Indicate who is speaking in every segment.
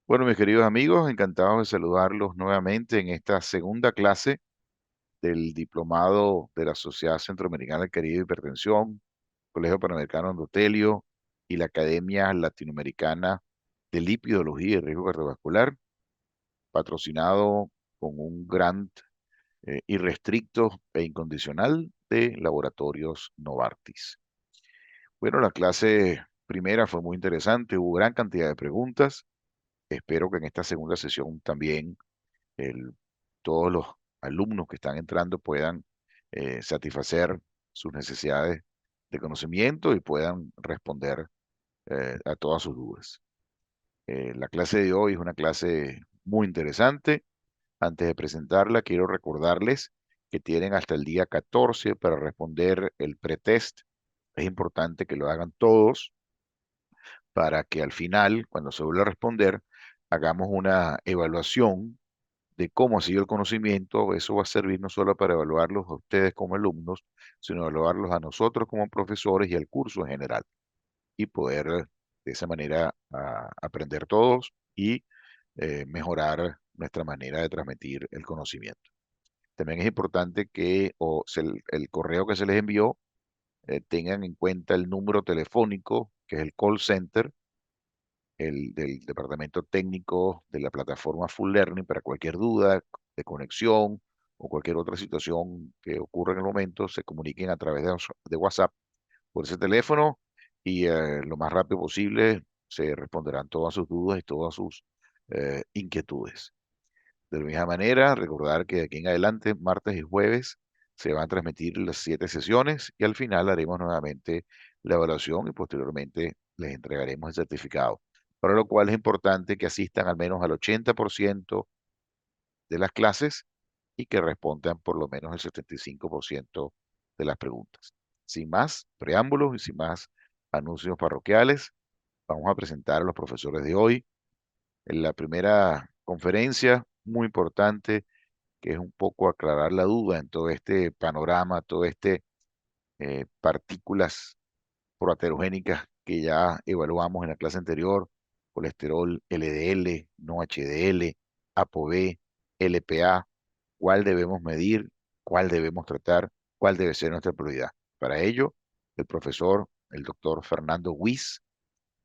Speaker 1: Bueno, mis queridos amigos, encantado de saludarlos nuevamente en esta segunda clase del Diplomado de la Sociedad Centroamericana del Caribe de Hipertensión, Colegio Panamericano Endotelio y la Academia Latinoamericana de Lipidología y Riesgo Cardiovascular, patrocinado con un grant irrestricto e incondicional de Laboratorios Novartis. Bueno, la clase primera fue muy interesante, hubo gran cantidad de preguntas. Espero que en esta segunda sesión también el- todos los alumnos que están entrando puedan satisfacer sus necesidades de conocimiento y puedan responder a todas sus dudas. La clase de hoy es una clase muy interesante. Antes de presentarla, quiero recordarles que tienen hasta el día 14 para responder el pretest. Es importante que lo hagan todos para que al final, cuando se vuelva a responder, hagamos una evaluación de cómo ha sido el conocimiento. Eso va a servir no solo para evaluarlos a ustedes como alumnos, sino evaluarlos a nosotros como profesores y al curso en general, y poder de esa manera aprender todos y mejorar nuestra manera de transmitir el conocimiento. También es importante que el correo que se les envió tengan en cuenta el número telefónico, que es el call center, el del departamento técnico de la plataforma Full Learning para cualquier duda de conexión o cualquier otra situación que ocurra en el momento, se comuniquen a través de WhatsApp por ese teléfono y lo más rápido posible se responderán todas sus dudas y todas sus inquietudes. De la misma manera, recordar que de aquí en adelante, martes y jueves, se van a transmitir las 7 sesiones y al final haremos nuevamente la evaluación y posteriormente les entregaremos el certificado. Para lo cual es importante que asistan al menos al 80% de las clases y que respondan por lo menos el 75% de las preguntas. Sin más preámbulos y sin más anuncios parroquiales, vamos a presentar a los profesores de hoy. En la primera conferencia, muy importante, que es un poco aclarar la duda en todo este panorama, todo este partículas proaterogénicas que ya evaluamos en la clase anterior: colesterol LDL, no HDL, ApoB, LPA, cuál debemos medir, cuál debemos tratar, cuál debe ser nuestra prioridad. Para ello, el profesor, el doctor Fernando Wyss,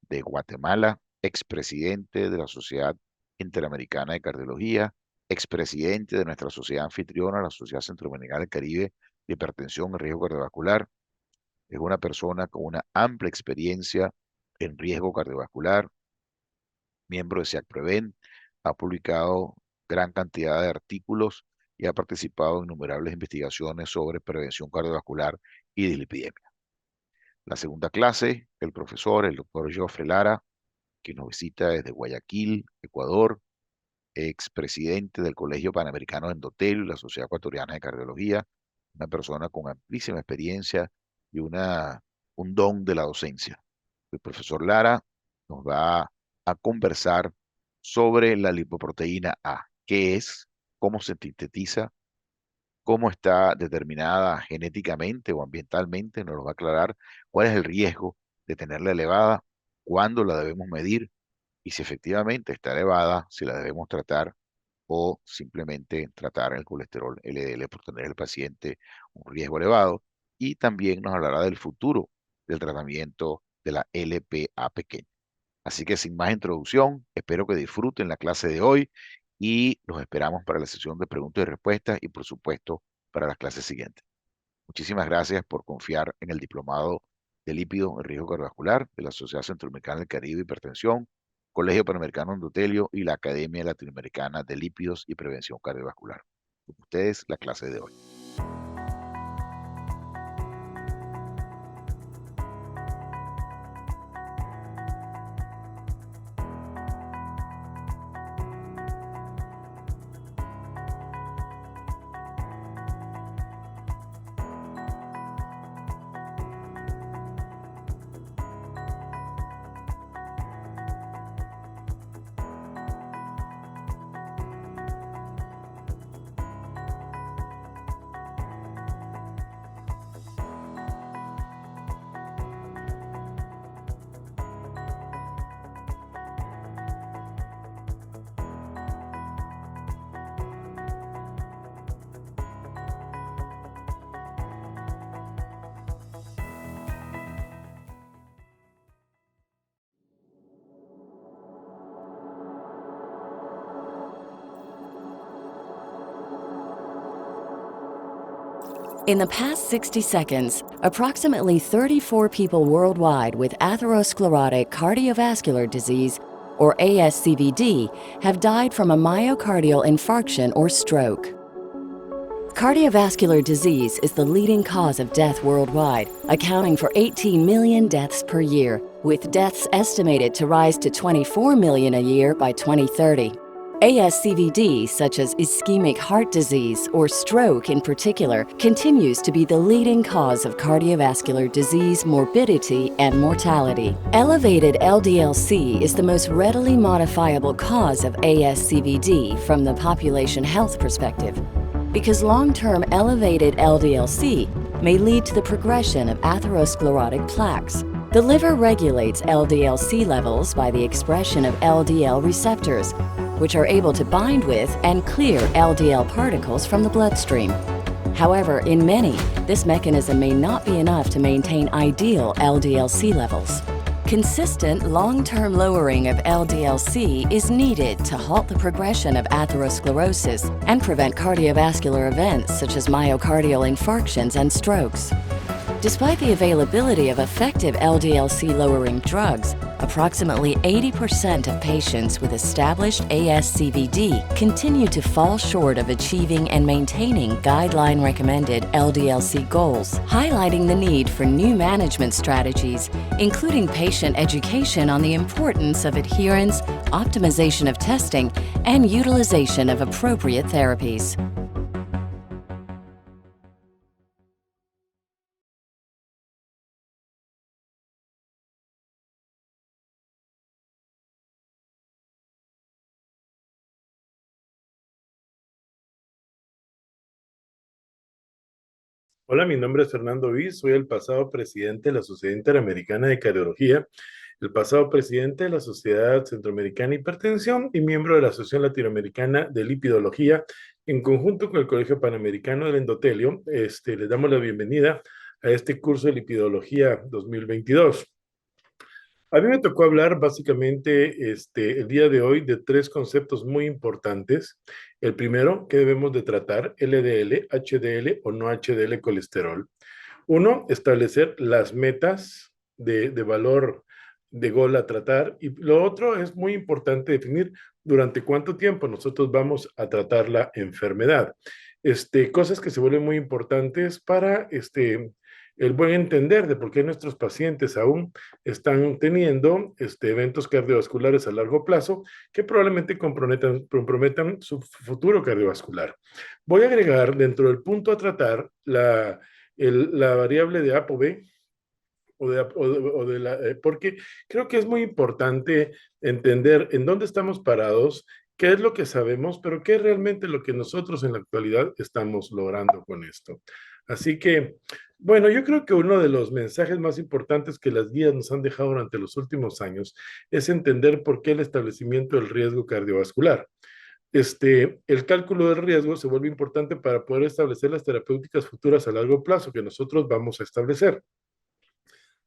Speaker 1: de Guatemala, expresidente de la Sociedad Interamericana de Cardiología, expresidente de nuestra sociedad anfitriona, la Sociedad Centroamericana del Caribe de Hipertensión y Riesgo Cardiovascular. Es una persona con una amplia experiencia en riesgo cardiovascular, miembro de SIAC-Prevent, ha publicado gran cantidad de artículos y ha participado en innumerables investigaciones sobre prevención cardiovascular y dislipidemia. La segunda clase, el profesor, el doctor Joffre Lara, que nos visita desde Guayaquil, Ecuador, expresidente del Colegio Panamericano de Endotelio y la Sociedad Ecuatoriana de Cardiología, una persona con amplísima experiencia y un don de la docencia. El profesor Lara nos va a conversar sobre la lipoproteína A, qué es, cómo se sintetiza, cómo está determinada genéticamente o ambientalmente, nos lo va a aclarar, cuál es el riesgo de tenerla elevada, cuándo la debemos medir y si efectivamente está elevada, si la debemos tratar o simplemente tratar el colesterol LDL por tener el paciente un riesgo elevado. Y también nos hablará del futuro del tratamiento de la LPA pequeña. Así que sin más introducción, espero que disfruten la clase de hoy y los esperamos para la sesión de preguntas y respuestas y por supuesto para las clases siguientes. Muchísimas gracias por confiar en el Diplomado de Lípidos en Riesgo Cardiovascular de la Sociedad Centroamericana del Caribe de Hipertensión, Colegio Panamericano Endotelio y la Academia Latinoamericana de Lípidos y Prevención Cardiovascular. Con ustedes, la clase de hoy.
Speaker 2: In the past 60 seconds, approximately 34 people worldwide with atherosclerotic cardiovascular disease, or ASCVD, have died from a myocardial infarction or stroke. Cardiovascular disease is the leading cause of death worldwide, accounting for 18 million deaths per year, with deaths estimated to rise to 24 million a year by 2030. ASCVD, such as ischemic heart disease or stroke in particular, continues to be the leading cause of cardiovascular disease morbidity and mortality. Elevated LDL-C is the most readily modifiable cause of ASCVD from the population health perspective, because long-term elevated LDL-C may lead to the progression of atherosclerotic plaques. The liver regulates LDL-C levels by the expression of LDL receptors, which are able to bind with and clear LDL particles from the bloodstream. However, in many, this mechanism may not be enough to maintain ideal LDL-C levels. Consistent long-term lowering of LDL-C is needed to halt the progression of atherosclerosis and prevent cardiovascular events such as myocardial infarctions and strokes. Despite the availability of effective LDL-C lowering drugs, approximately 80% of patients with established ASCVD continue to fall short of achieving and maintaining guideline-recommended LDL-C goals, highlighting the need for new management strategies, including patient education on the importance of adherence, optimization of testing, and utilization of appropriate therapies.
Speaker 3: Hola, mi nombre es Fernando Viz, soy el pasado presidente de la Sociedad Interamericana de Cardiología, el pasado presidente de la Sociedad Centroamericana de Hipertensión y miembro de la Asociación Latinoamericana de Lipidología, en conjunto con el Colegio Panamericano del Endotelio. Les damos la bienvenida a este curso de Lipidología 2022. A mí me tocó hablar básicamente el día de hoy de tres conceptos muy importantes. El primero, que debemos de tratar, LDL, HDL o no HDL colesterol. Uno, establecer las metas de valor de gol a tratar. Y lo otro es muy importante definir durante cuánto tiempo nosotros vamos a tratar la enfermedad. Cosas que se vuelven muy importantes para el buen entender de por qué nuestros pacientes aún están teniendo eventos cardiovasculares a largo plazo que probablemente comprometan su futuro cardiovascular. Voy a agregar dentro del punto a tratar la variable de ApoB, porque creo que es muy importante entender en dónde estamos parados, qué es lo que sabemos, pero qué es realmente lo que nosotros en la actualidad estamos logrando con esto. Así que, bueno, yo creo que uno de los mensajes más importantes que las guías nos han dejado durante los últimos años es entender por qué el establecimiento del riesgo cardiovascular. El cálculo del riesgo se vuelve importante para poder establecer las terapéuticas futuras a largo plazo que nosotros vamos a establecer.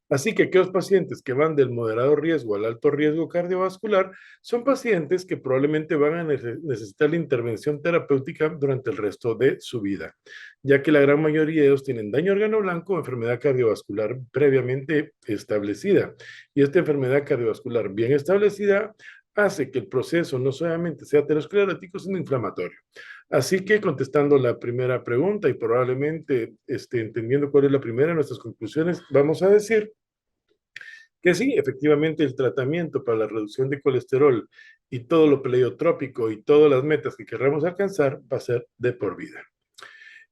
Speaker 3: Así que aquellos pacientes que van del moderado riesgo al alto riesgo cardiovascular son pacientes que probablemente van a necesitar la intervención terapéutica durante el resto de su vida, ya que la gran mayoría de ellos tienen daño órgano blanco o enfermedad cardiovascular previamente establecida. Y esta enfermedad cardiovascular bien establecida hace que el proceso no solamente sea aterosclerótico, sino inflamatorio. Así que contestando la primera pregunta y probablemente entendiendo cuál es la primera de nuestras conclusiones, vamos a decir que sí, efectivamente el tratamiento para la reducción de colesterol y todo lo pleiotrópico y todas las metas que queramos alcanzar va a ser de por vida.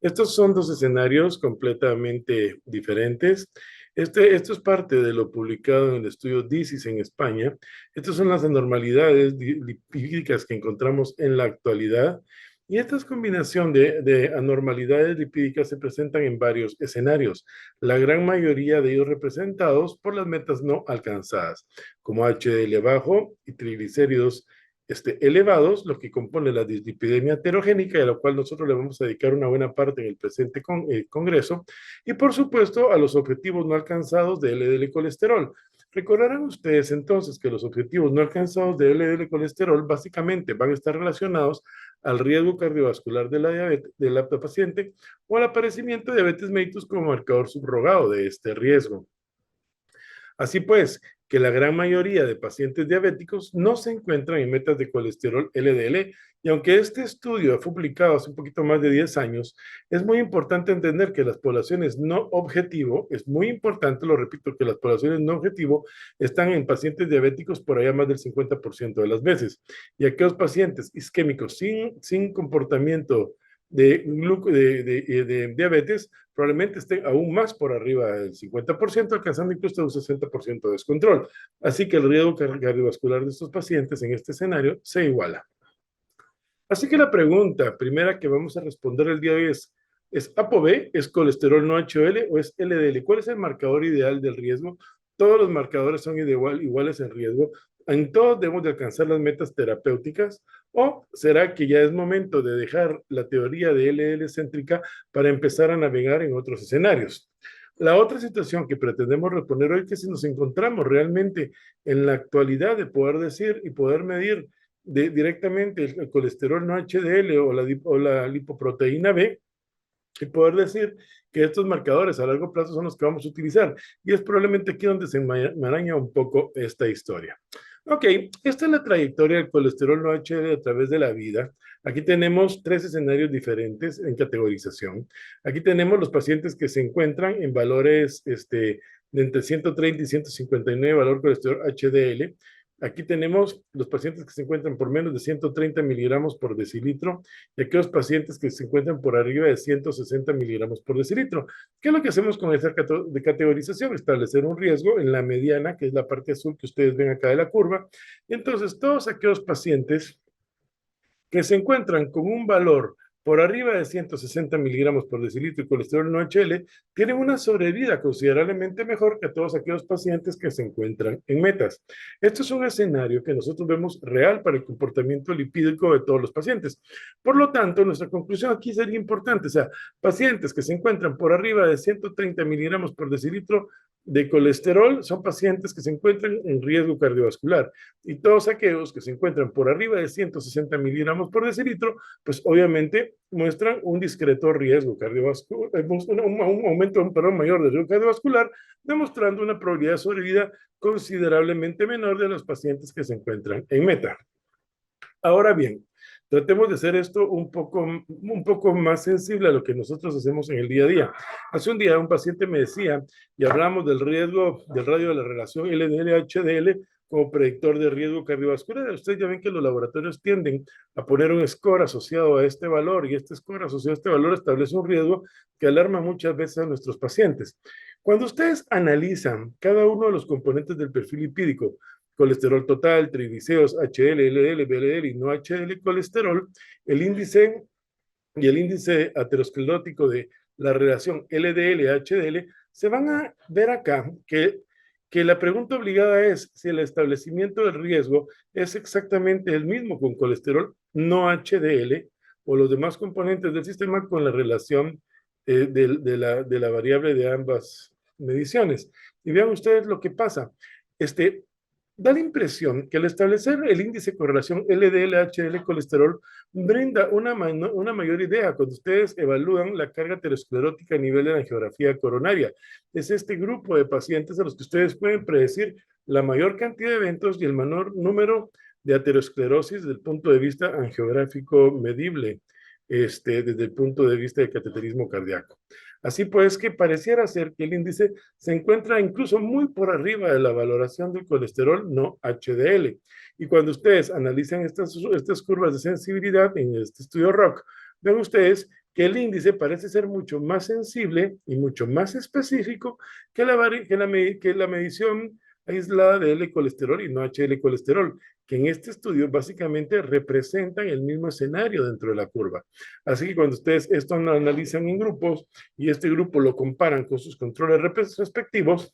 Speaker 3: Estos son dos escenarios completamente diferentes. Esto es parte de lo publicado en el estudio DISIS en España. Estas son las anormalidades lipídicas que encontramos en la actualidad. Y esta combinación de anormalidades lipídicas se presentan en varios escenarios, la gran mayoría de ellos representados por las metas no alcanzadas, como HDL bajo y triglicéridos elevados, lo que compone la dislipidemia heterogénica, y a lo cual nosotros le vamos a dedicar una buena parte en el presente congreso, y por supuesto a los objetivos no alcanzados de LDL colesterol. Recordarán ustedes entonces que los objetivos no alcanzados de LDL colesterol básicamente van a estar relacionados al riesgo cardiovascular de la diabetes de la paciente o al aparecimiento de diabetes mellitus como marcador subrogado de este riesgo. Así pues, que la gran mayoría de pacientes diabéticos no se encuentran en metas de colesterol LDL, y aunque este estudio fue publicado hace un poquito más de 10 años, es muy importante entender que las poblaciones no objetivo, es muy importante, lo repito, que las poblaciones no objetivo están en pacientes diabéticos por allá más del 50% de las veces, y aquellos pacientes isquémicos sin comportamiento de diabetes probablemente estén aún más por arriba del 50%, alcanzando incluso un 60% de descontrol. Así que el riesgo cardiovascular de estos pacientes en este escenario se iguala. Así que la pregunta primera que vamos a responder el día de hoy ¿es ApoB, es colesterol no HDL o es LDL? ¿Cuál es el marcador ideal del riesgo? Todos los marcadores son iguales en riesgo. ¿En todos debemos de alcanzar las metas terapéuticas? ¿O será que ya es momento de dejar la teoría de LDL céntrica para empezar a navegar en otros escenarios? La otra situación que pretendemos reponer hoy es que si nos encontramos realmente en la actualidad de poder decir y poder medir directamente el colesterol no HDL o la lipoproteína B, y poder decir que estos marcadores a largo plazo son los que vamos a utilizar. Y es probablemente aquí donde se enmaraña un poco esta historia. Ok, esta es la trayectoria del colesterol no HDL a través de la vida. Aquí tenemos 3 escenarios diferentes en categorización. Aquí tenemos los pacientes que se encuentran en valores de entre 130 y 159 valor colesterol HDL. Aquí tenemos los pacientes que se encuentran por menos de 130 miligramos por decilitro y aquellos pacientes que se encuentran por arriba de 160 miligramos por decilitro. ¿Qué es lo que hacemos con esta categorización? Establecer un riesgo en la mediana, que es la parte azul que ustedes ven acá de la curva. Y entonces todos aquellos pacientes que se encuentran con un valor por arriba de 160 miligramos por decilitro y colesterol no HL, tienen una sobrevida considerablemente mejor que todos aquellos pacientes que se encuentran en metas. Esto es un escenario que nosotros vemos real para el comportamiento lipídico de todos los pacientes. Por lo tanto, nuestra conclusión aquí sería importante, o sea, pacientes que se encuentran por arriba de 130 miligramos por decilitro de colesterol son pacientes que se encuentran en riesgo cardiovascular, y todos aquellos que se encuentran por arriba de 160 miligramos por decilitro, pues obviamente muestran un discreto riesgo cardiovascular, un aumento mayor de riesgo cardiovascular, demostrando una probabilidad de sobrevida considerablemente menor de los pacientes que se encuentran en meta. Ahora bien, tratemos de hacer esto un poco más sensible a lo que nosotros hacemos en el día a día. Hace un día un paciente me decía, y hablamos del riesgo, del radio de la relación LDL-HDL como predictor de riesgo cardiovascular. Ustedes ya ven que los laboratorios tienden a poner un score asociado a este valor, y este score asociado a este valor establece un riesgo que alarma muchas veces a nuestros pacientes. Cuando ustedes analizan cada uno de los componentes del perfil lipídico, colesterol total, triglicéridos, HDL, LDL, VLDL y no HDL colesterol, el índice y el índice aterosclerótico de la relación LDL-HDL, se van a ver acá que la pregunta obligada es si el establecimiento del riesgo es exactamente el mismo con colesterol no HDL o los demás componentes del sistema con la relación de la variable de ambas mediciones. Y vean ustedes lo que pasa. Da la impresión que al establecer el índice de correlación LDL-HDL colesterol brinda una mayor idea cuando ustedes evalúan la carga aterosclerótica a nivel de la angiografía coronaria. Es este grupo de pacientes a los que ustedes pueden predecir la mayor cantidad de eventos y el menor número de aterosclerosis desde el punto de vista angiográfico medible, desde el punto de vista de cateterismo cardíaco. Así pues que pareciera ser que el índice se encuentra incluso muy por arriba de la valoración del colesterol no HDL. Y cuando ustedes analizan estas curvas de sensibilidad en este estudio ROC, ven ustedes que el índice parece ser mucho más sensible y mucho más específico que la medición aislada de L-colesterol y no HL-colesterol, que en este estudio básicamente representan el mismo escenario dentro de la curva. Así que cuando ustedes esto lo analizan en grupos y este grupo lo comparan con sus controles respectivos,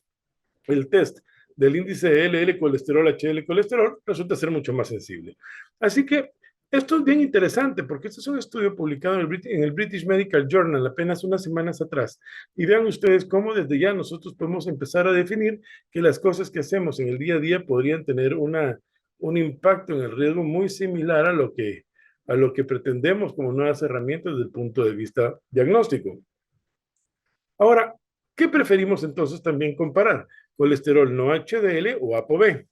Speaker 3: el test del índice de LDL colesterol, HDL colesterol, resulta ser mucho más sensible. Así que esto es bien interesante porque este es un estudio publicado en el British Medical Journal apenas unas semanas atrás. Y vean ustedes cómo desde ya nosotros podemos empezar a definir que las cosas que hacemos en el día a día podrían tener un impacto en el riesgo muy similar a lo que pretendemos como nuevas herramientas desde el punto de vista diagnóstico. Ahora, ¿qué preferimos entonces también comparar? Colesterol no HDL o ApoB.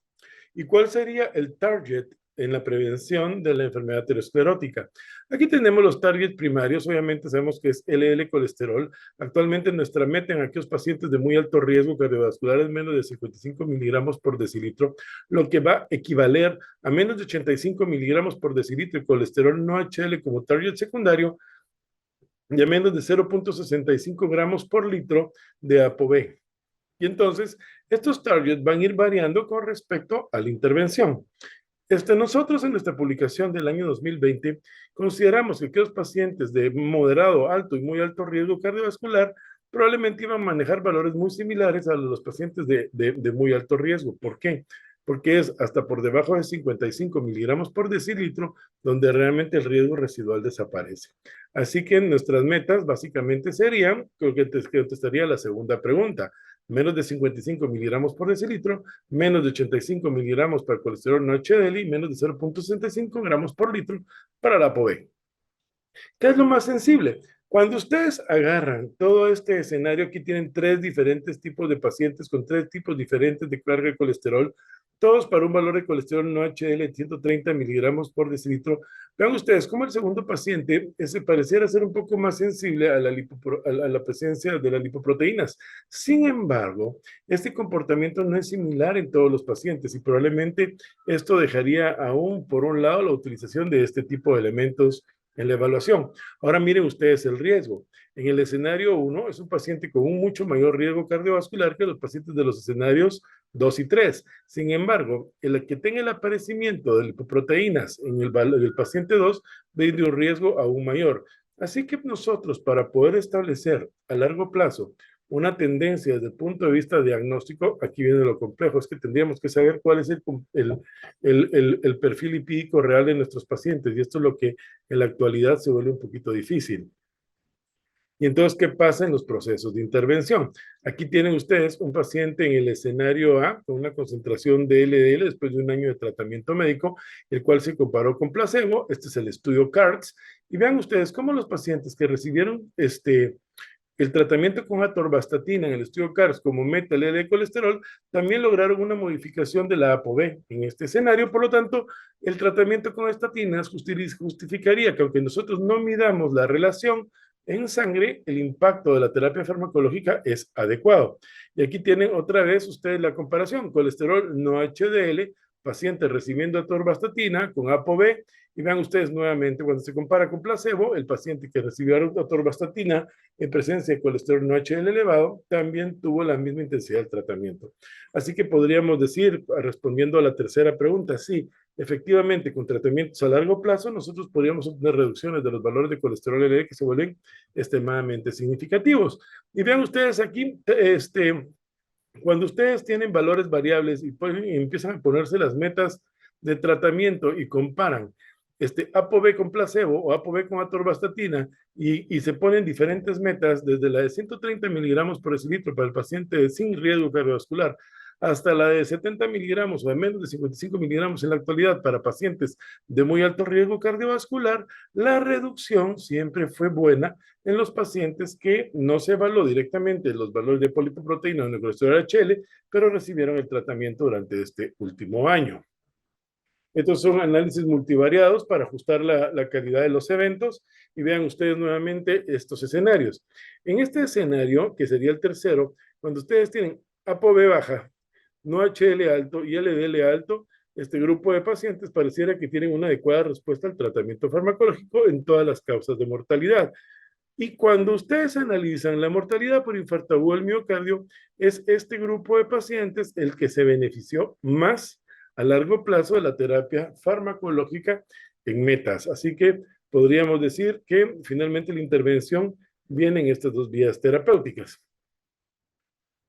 Speaker 3: ¿Y cuál sería el target en la prevención de la enfermedad aterosclerótica? Aquí tenemos los targets primarios, obviamente sabemos que es LDL colesterol. Actualmente nuestra meta en aquellos pacientes de muy alto riesgo cardiovascular es menos de 55 miligramos por decilitro, lo que va a equivaler a menos de 85 miligramos por decilitro de colesterol no HDL como target secundario y a menos de 0.65 gramos por litro de ApoB. Y entonces, estos targets van a ir variando con respecto a la intervención. Nosotros en nuestra publicación del año 2020 consideramos que aquellos pacientes de moderado, alto y muy alto riesgo cardiovascular probablemente iban a manejar valores muy similares a los pacientes de muy alto riesgo. ¿Por qué? Porque es hasta por debajo de 55 miligramos por decilitro donde realmente el riesgo residual desaparece. Así que nuestras metas básicamente serían, creo que contestaría la segunda pregunta, menos de 55 miligramos por decilitro, menos de 85 miligramos para el colesterol no HDL y menos de 0.65 gramos por litro para la ApoB. ¿Qué es lo más sensible? Cuando ustedes agarran todo este escenario, aquí tienen tres diferentes tipos de pacientes con tres tipos diferentes de carga de colesterol, todos para un valor de colesterol no HDL de 130 miligramos por decilitro. Vean ustedes cómo el segundo paciente ese pareciera ser un poco más sensible a la presencia de las lipoproteínas. Sin embargo, este comportamiento no es similar en todos los pacientes y probablemente esto dejaría aún por un lado la utilización de este tipo de elementos en la evaluación. Ahora miren ustedes el riesgo. En el escenario 1 es un paciente con un mucho mayor riesgo cardiovascular que los pacientes de los escenarios 2 y 3. Sin embargo, el que tenga el aparecimiento de lipoproteínas en el paciente 2 ve de un riesgo aún mayor. Así que nosotros, para poder establecer a largo plazo una tendencia desde el punto de vista diagnóstico, aquí viene lo complejo, es que tendríamos que saber cuál es el perfil lipídico real de nuestros pacientes, y esto es lo que en la actualidad se vuelve un poquito difícil. Y entonces, ¿qué pasa en los procesos de intervención? Aquí tienen ustedes un paciente en el escenario A con una concentración de LDL después de un año de tratamiento médico, el cual se comparó con placebo. Este es el estudio CARDS. Y vean ustedes cómo los pacientes que recibieron el tratamiento con atorvastatina en el estudio CARS como meta LDL de colesterol también lograron una modificación de la ApoB en este escenario. Por lo tanto, el tratamiento con estatinas justificaría que aunque nosotros no midamos la relación en sangre, el impacto de la terapia farmacológica es adecuado. Y aquí tienen otra vez ustedes la comparación, colesterol no HDL, paciente recibiendo atorvastatina con ApoB, y vean ustedes nuevamente, cuando se compara con placebo, el paciente que recibió atorvastatina en presencia de colesterol no HDL elevado también tuvo la misma intensidad del tratamiento. Así que podríamos decir, respondiendo a la tercera pregunta, sí, efectivamente, con tratamientos a largo plazo, nosotros podríamos obtener reducciones de los valores de colesterol LDL que se vuelven extremadamente significativos. Y vean ustedes aquí, cuando ustedes tienen valores variables y empiezan a ponerse las metas de tratamiento y comparan ApoB con placebo o ApoB con atorvastatina y se ponen diferentes metas desde la de 130 miligramos por decilitro para el paciente sin riesgo cardiovascular hasta la de 70 miligramos o de menos de 55 miligramos en la actualidad para pacientes de muy alto riesgo cardiovascular, la reducción siempre fue buena en los pacientes que no se evaluó directamente los valores de polipoproteína o de colesterol HL, pero recibieron el tratamiento durante este último año. Estos son análisis multivariados para ajustar la calidad de los eventos y vean ustedes nuevamente estos escenarios. En este escenario, que sería el tercero, cuando ustedes tienen ApoB baja, no HL alto y LDL alto, este grupo de pacientes pareciera que tienen una adecuada respuesta al tratamiento farmacológico en todas las causas de mortalidad. Y cuando ustedes analizan la mortalidad por infarto agudo del miocardio, es este grupo de pacientes el que se benefició más a largo plazo de la terapia farmacológica en metas. Así que podríamos decir que finalmente la intervención viene en estas dos vías terapéuticas.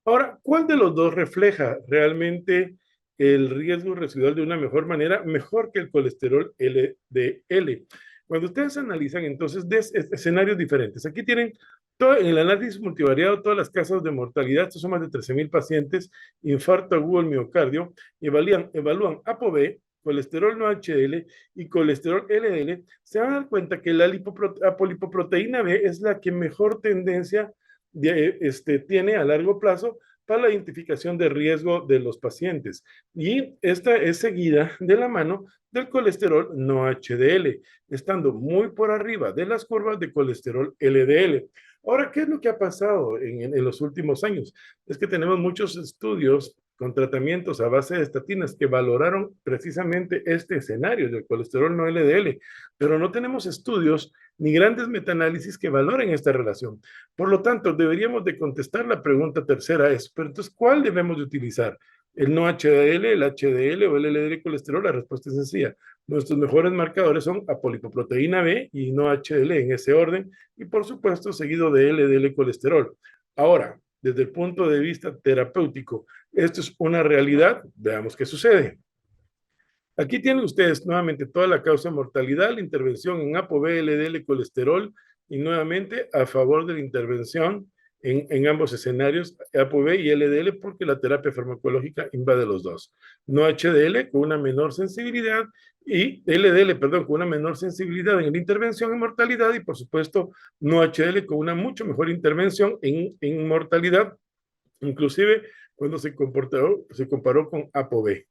Speaker 3: Ahora, ¿cuál de los dos refleja realmente el riesgo residual de una mejor manera, mejor que el colesterol LDL? Cuando ustedes analizan entonces escenarios diferentes, aquí tienen todo, en el análisis multivariado todas las causas de mortalidad, estos son más de 13,000 pacientes, infarto agudo al miocardio, evalúan ApoB, colesterol no HDL y colesterol LDL, se van a dar cuenta que la apolipoproteína B es la que mejor tendencia tiene a largo plazo para la identificación de riesgo de los pacientes. Y esta es seguida de la mano del colesterol no HDL, estando muy por arriba de las curvas de colesterol LDL. Ahora, ¿qué es lo que ha pasado en los últimos años? Es que tenemos muchos estudios con tratamientos a base de estatinas que valoraron precisamente este escenario del colesterol no LDL, pero no tenemos estudios ni grandes metaanálisis que valoren esta relación. Por lo tanto, deberíamos de contestar la pregunta tercera es, pero entonces, ¿cuál debemos de utilizar? ¿El no HDL, el HDL o el LDL colesterol? La respuesta es sencilla. Nuestros mejores marcadores son apolipoproteína B y no HDL en ese orden, y por supuesto seguido de LDL colesterol. Ahora, desde el punto de vista terapéutico, esto es una realidad, veamos qué sucede. Aquí tienen ustedes nuevamente toda la causa de mortalidad, la intervención en ApoB, LDL, colesterol, y nuevamente a favor de la intervención en ambos escenarios, ApoB y LDL, porque la terapia farmacológica invade los dos. No HDL con una menor sensibilidad y LDL, perdón, con una menor sensibilidad en la intervención en mortalidad y por supuesto no HDL con una mucho mejor intervención en mortalidad, inclusive cuando se comparó con ApoB.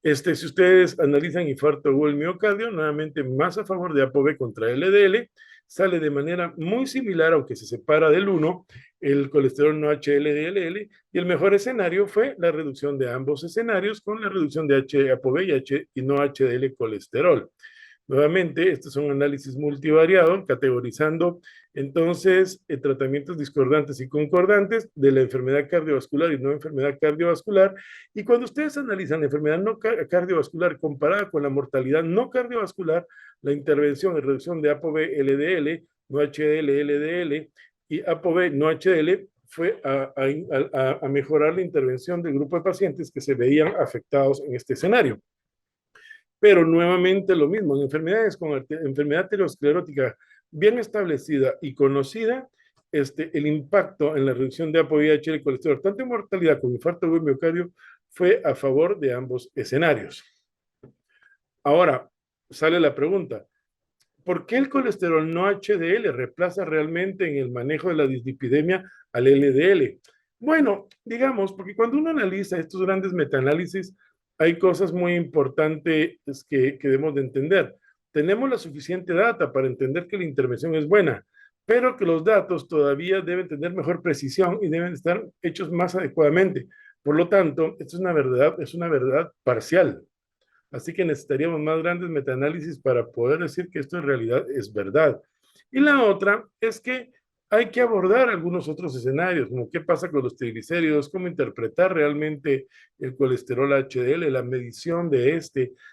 Speaker 3: Si ustedes analizan infarto o el miocardio, nuevamente más a favor de ApoB contra LDL, sale de manera muy similar, aunque se separa del 1, el colesterol no HDL, y el mejor escenario fue la reducción de ambos escenarios con la reducción de ApoB y no HDL colesterol. Nuevamente, estos son análisis multivariados, categorizando entonces tratamientos discordantes y concordantes de la enfermedad cardiovascular y no enfermedad cardiovascular. Y cuando ustedes analizan la enfermedad no cardiovascular comparada con la mortalidad no cardiovascular, la intervención en reducción de ApoB, LDL, no HDL, LDL y ApoB, no HDL, fue a mejorar la intervención del grupo de pacientes que se veían afectados en este escenario. Pero nuevamente lo mismo, en enfermedades con enfermedad aterosclerótica bien establecida y conocida, el impacto en la reducción de ApoB, HDL y colesterol, tanto en mortalidad como infarto agudo miocardio, fue a favor de ambos escenarios. Ahora, sale la pregunta, ¿por qué el colesterol no HDL reemplaza realmente en el manejo de la dislipidemia al LDL? Bueno, digamos, porque cuando uno analiza estos grandes metaanálisis, hay cosas muy importantes que debemos de entender. Tenemos la suficiente data para entender que la intervención es buena, pero que los datos todavía deben tener mejor precisión y deben estar hechos más adecuadamente. Por lo tanto, esto es una verdad parcial. Así que necesitaríamos más grandes metaanálisis para poder decir que esto en realidad es verdad. Y la otra es que hay que abordar algunos otros escenarios, como qué pasa con los triglicéridos, cómo interpretar realmente el colesterol HDL, la medición de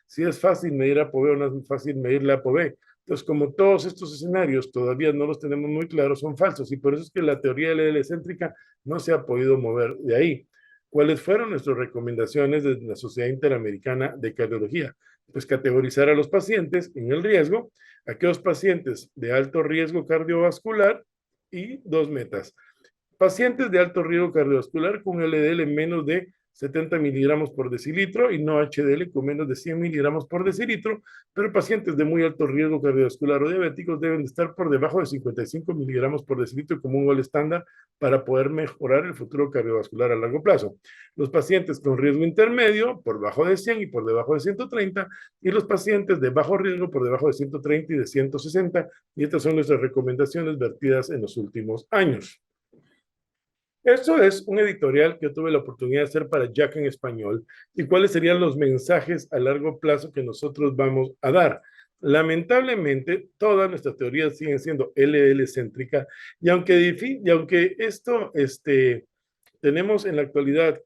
Speaker 3: si es fácil medir ApoB o no es fácil medir la ApoB. Entonces, como todos estos escenarios todavía no los tenemos muy claros, son falsos, y por eso es que la teoría LDL céntrica no se ha podido mover de ahí. ¿Cuáles fueron nuestras recomendaciones desde la Sociedad Interamericana de Cardiología? Pues categorizar a los pacientes en el riesgo, aquellos pacientes de alto riesgo cardiovascular y dos metas. Pacientes de alto riesgo cardiovascular con LDL menos de 70 miligramos por decilitro y no HDL con menos de 100 miligramos por decilitro, pero pacientes de muy alto riesgo cardiovascular o diabéticos deben de estar por debajo de 55 miligramos por decilitro como un gol estándar para poder mejorar el futuro cardiovascular a largo plazo. Los pacientes con riesgo intermedio por debajo de 100 y por debajo de 130, y los pacientes de bajo riesgo por debajo de 130 y de 160, y estas son nuestras recomendaciones vertidas en los últimos años. Esto es un editorial que yo tuve la oportunidad de hacer para Jack en Español y cuáles serían los mensajes a largo plazo que nosotros vamos a dar. Lamentablemente, todas nuestras teorías siguen siendo LDL céntrica y aunque esto, tenemos en la actualidad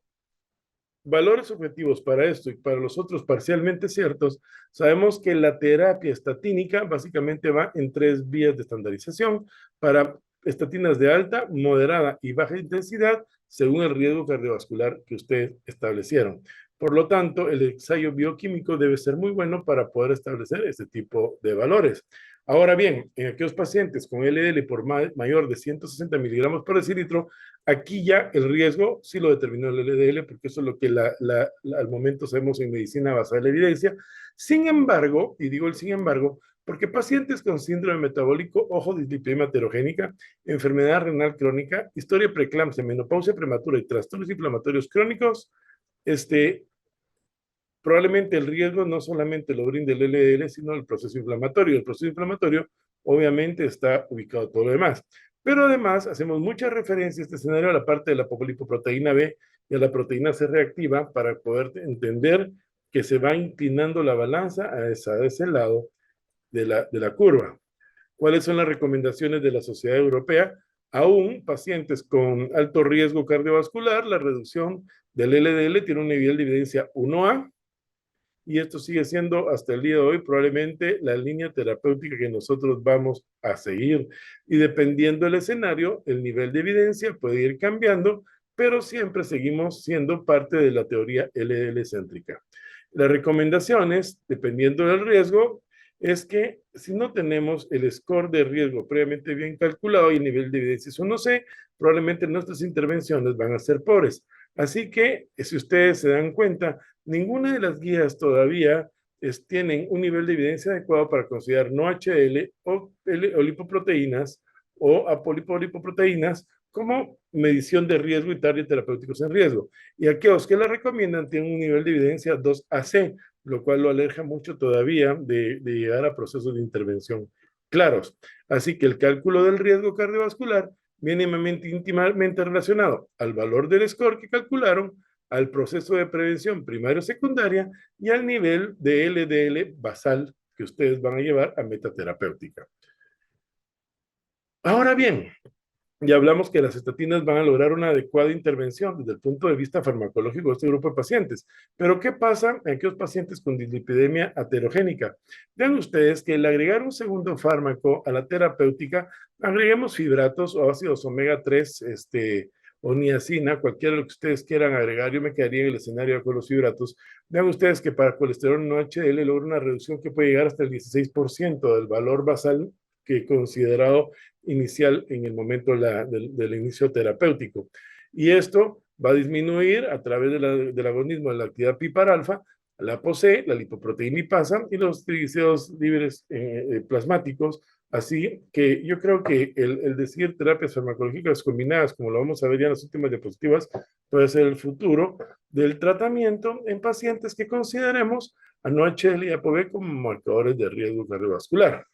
Speaker 3: valores objetivos para esto y para los otros parcialmente ciertos, sabemos que la terapia estatínica básicamente va en 3 vías de estandarización para estatinas de alta, moderada y baja intensidad según el riesgo cardiovascular que ustedes establecieron. Por lo tanto, el ensayo bioquímico debe ser muy bueno para poder establecer este tipo de valores. Ahora bien, en aquellos pacientes con LDL por mayor de 160 miligramos por decilitro, aquí ya el riesgo sí lo determinó el LDL, porque eso es lo que al momento sabemos en medicina basada en la evidencia. Sin embargo, y digo el sin embargo, porque pacientes con síndrome metabólico, ojo, dislipidemia heterogénica, enfermedad renal crónica, historia preeclampsia, menopausia prematura y trastornos inflamatorios crónicos, probablemente el riesgo no solamente lo brinda el LDL, sino el proceso inflamatorio. El proceso inflamatorio obviamente está ubicado todo lo demás. Pero además hacemos mucha referencia a este escenario a la parte de la lipoproteína B y a la proteína C reactiva para poder entender que se va inclinando la balanza a ese lado de la curva. ¿Cuáles son las recomendaciones de la Sociedad Europea? Aún pacientes con alto riesgo cardiovascular, la reducción del LDL tiene un nivel de evidencia 1A, y esto sigue siendo hasta el día de hoy probablemente la línea terapéutica que nosotros vamos a seguir. Y dependiendo del escenario, el nivel de evidencia puede ir cambiando, pero siempre seguimos siendo parte de la teoría LDL céntrica. Las recomendaciones, dependiendo del riesgo, es que si no tenemos el score de riesgo previamente bien calculado y el nivel de evidencia es 1C, probablemente nuestras intervenciones van a ser pobres. Así que, si ustedes se dan cuenta, ninguna de las guías todavía tienen un nivel de evidencia adecuado para considerar no HDL o lipoproteínas o apolipolipoproteínas como medición de riesgo y target terapéuticos en riesgo. Y aquellos que la recomiendan tienen un nivel de evidencia 2AC, lo cual lo aleja mucho todavía de llegar a procesos de intervención claros. Así que el cálculo del riesgo cardiovascular mínimamente íntimamente relacionado al valor del score que calcularon, al proceso de prevención primaria o secundaria y al nivel de LDL basal que ustedes van a llevar a metaterapéutica. Ahora bien, ya hablamos que las estatinas van a lograr una adecuada intervención desde el punto de vista farmacológico de este grupo de pacientes. Pero, ¿qué pasa en aquellos pacientes con dislipidemia aterogénica? Vean ustedes que al agregar un segundo fármaco a la terapéutica, agreguemos fibratos o ácidos omega 3, o niacina, cualquiera de lo que ustedes quieran agregar. Yo me quedaría en el escenario con los fibratos. Vean ustedes que para colesterol no HDL logra una reducción que puede llegar hasta el 16% del valor basal que considerado inicial en el momento del inicio terapéutico. Y esto va a disminuir a través del agonismo de la actividad PPAR-alfa, la ApoC, la lipoproteína lipasa y los triglicéridos libres plasmáticos. Así que yo creo que el decir terapias farmacológicas combinadas, como lo vamos a ver ya en las últimas diapositivas, puede ser el futuro del tratamiento en pacientes que consideremos a NOACH y ApoB como marcadores de riesgo cardiovascular.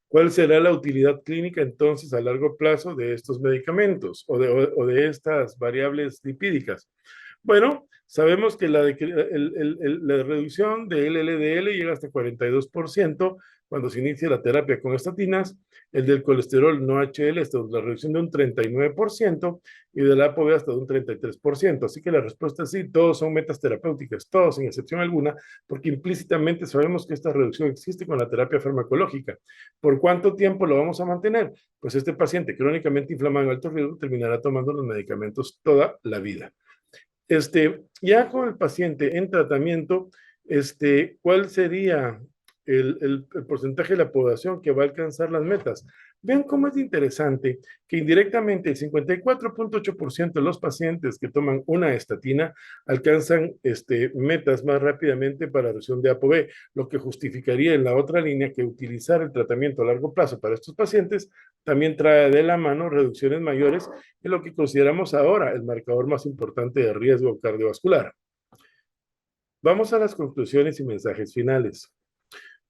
Speaker 3: ¿Cuál será la utilidad clínica entonces a largo plazo de estos medicamentos o de estas variables lipídicas? Bueno, sabemos que la reducción del LDL llega hasta 42% cuando se inicia la terapia con estatinas, el del colesterol no HDL hasta la reducción de un 39% y de la ApoB hasta de un 33%. Así que la respuesta es sí, todos son metas terapéuticas, todos sin excepción alguna, porque implícitamente sabemos que esta reducción existe con la terapia farmacológica. ¿Por cuánto tiempo lo vamos a mantener? Pues este paciente crónicamente inflamado en alto riesgo terminará tomando los medicamentos toda la vida. Ya con el paciente en tratamiento, ¿cuál sería el porcentaje de la población que va a alcanzar las metas? Vean cómo es interesante que indirectamente el 54.8% de los pacientes que toman una estatina alcanzan metas más rápidamente para reducción de ApoB, lo que justificaría en la otra línea que utilizar el tratamiento a largo plazo para estos pacientes también trae de la mano reducciones mayores en lo que consideramos ahora el marcador más importante de riesgo cardiovascular. Vamos a las conclusiones y mensajes finales.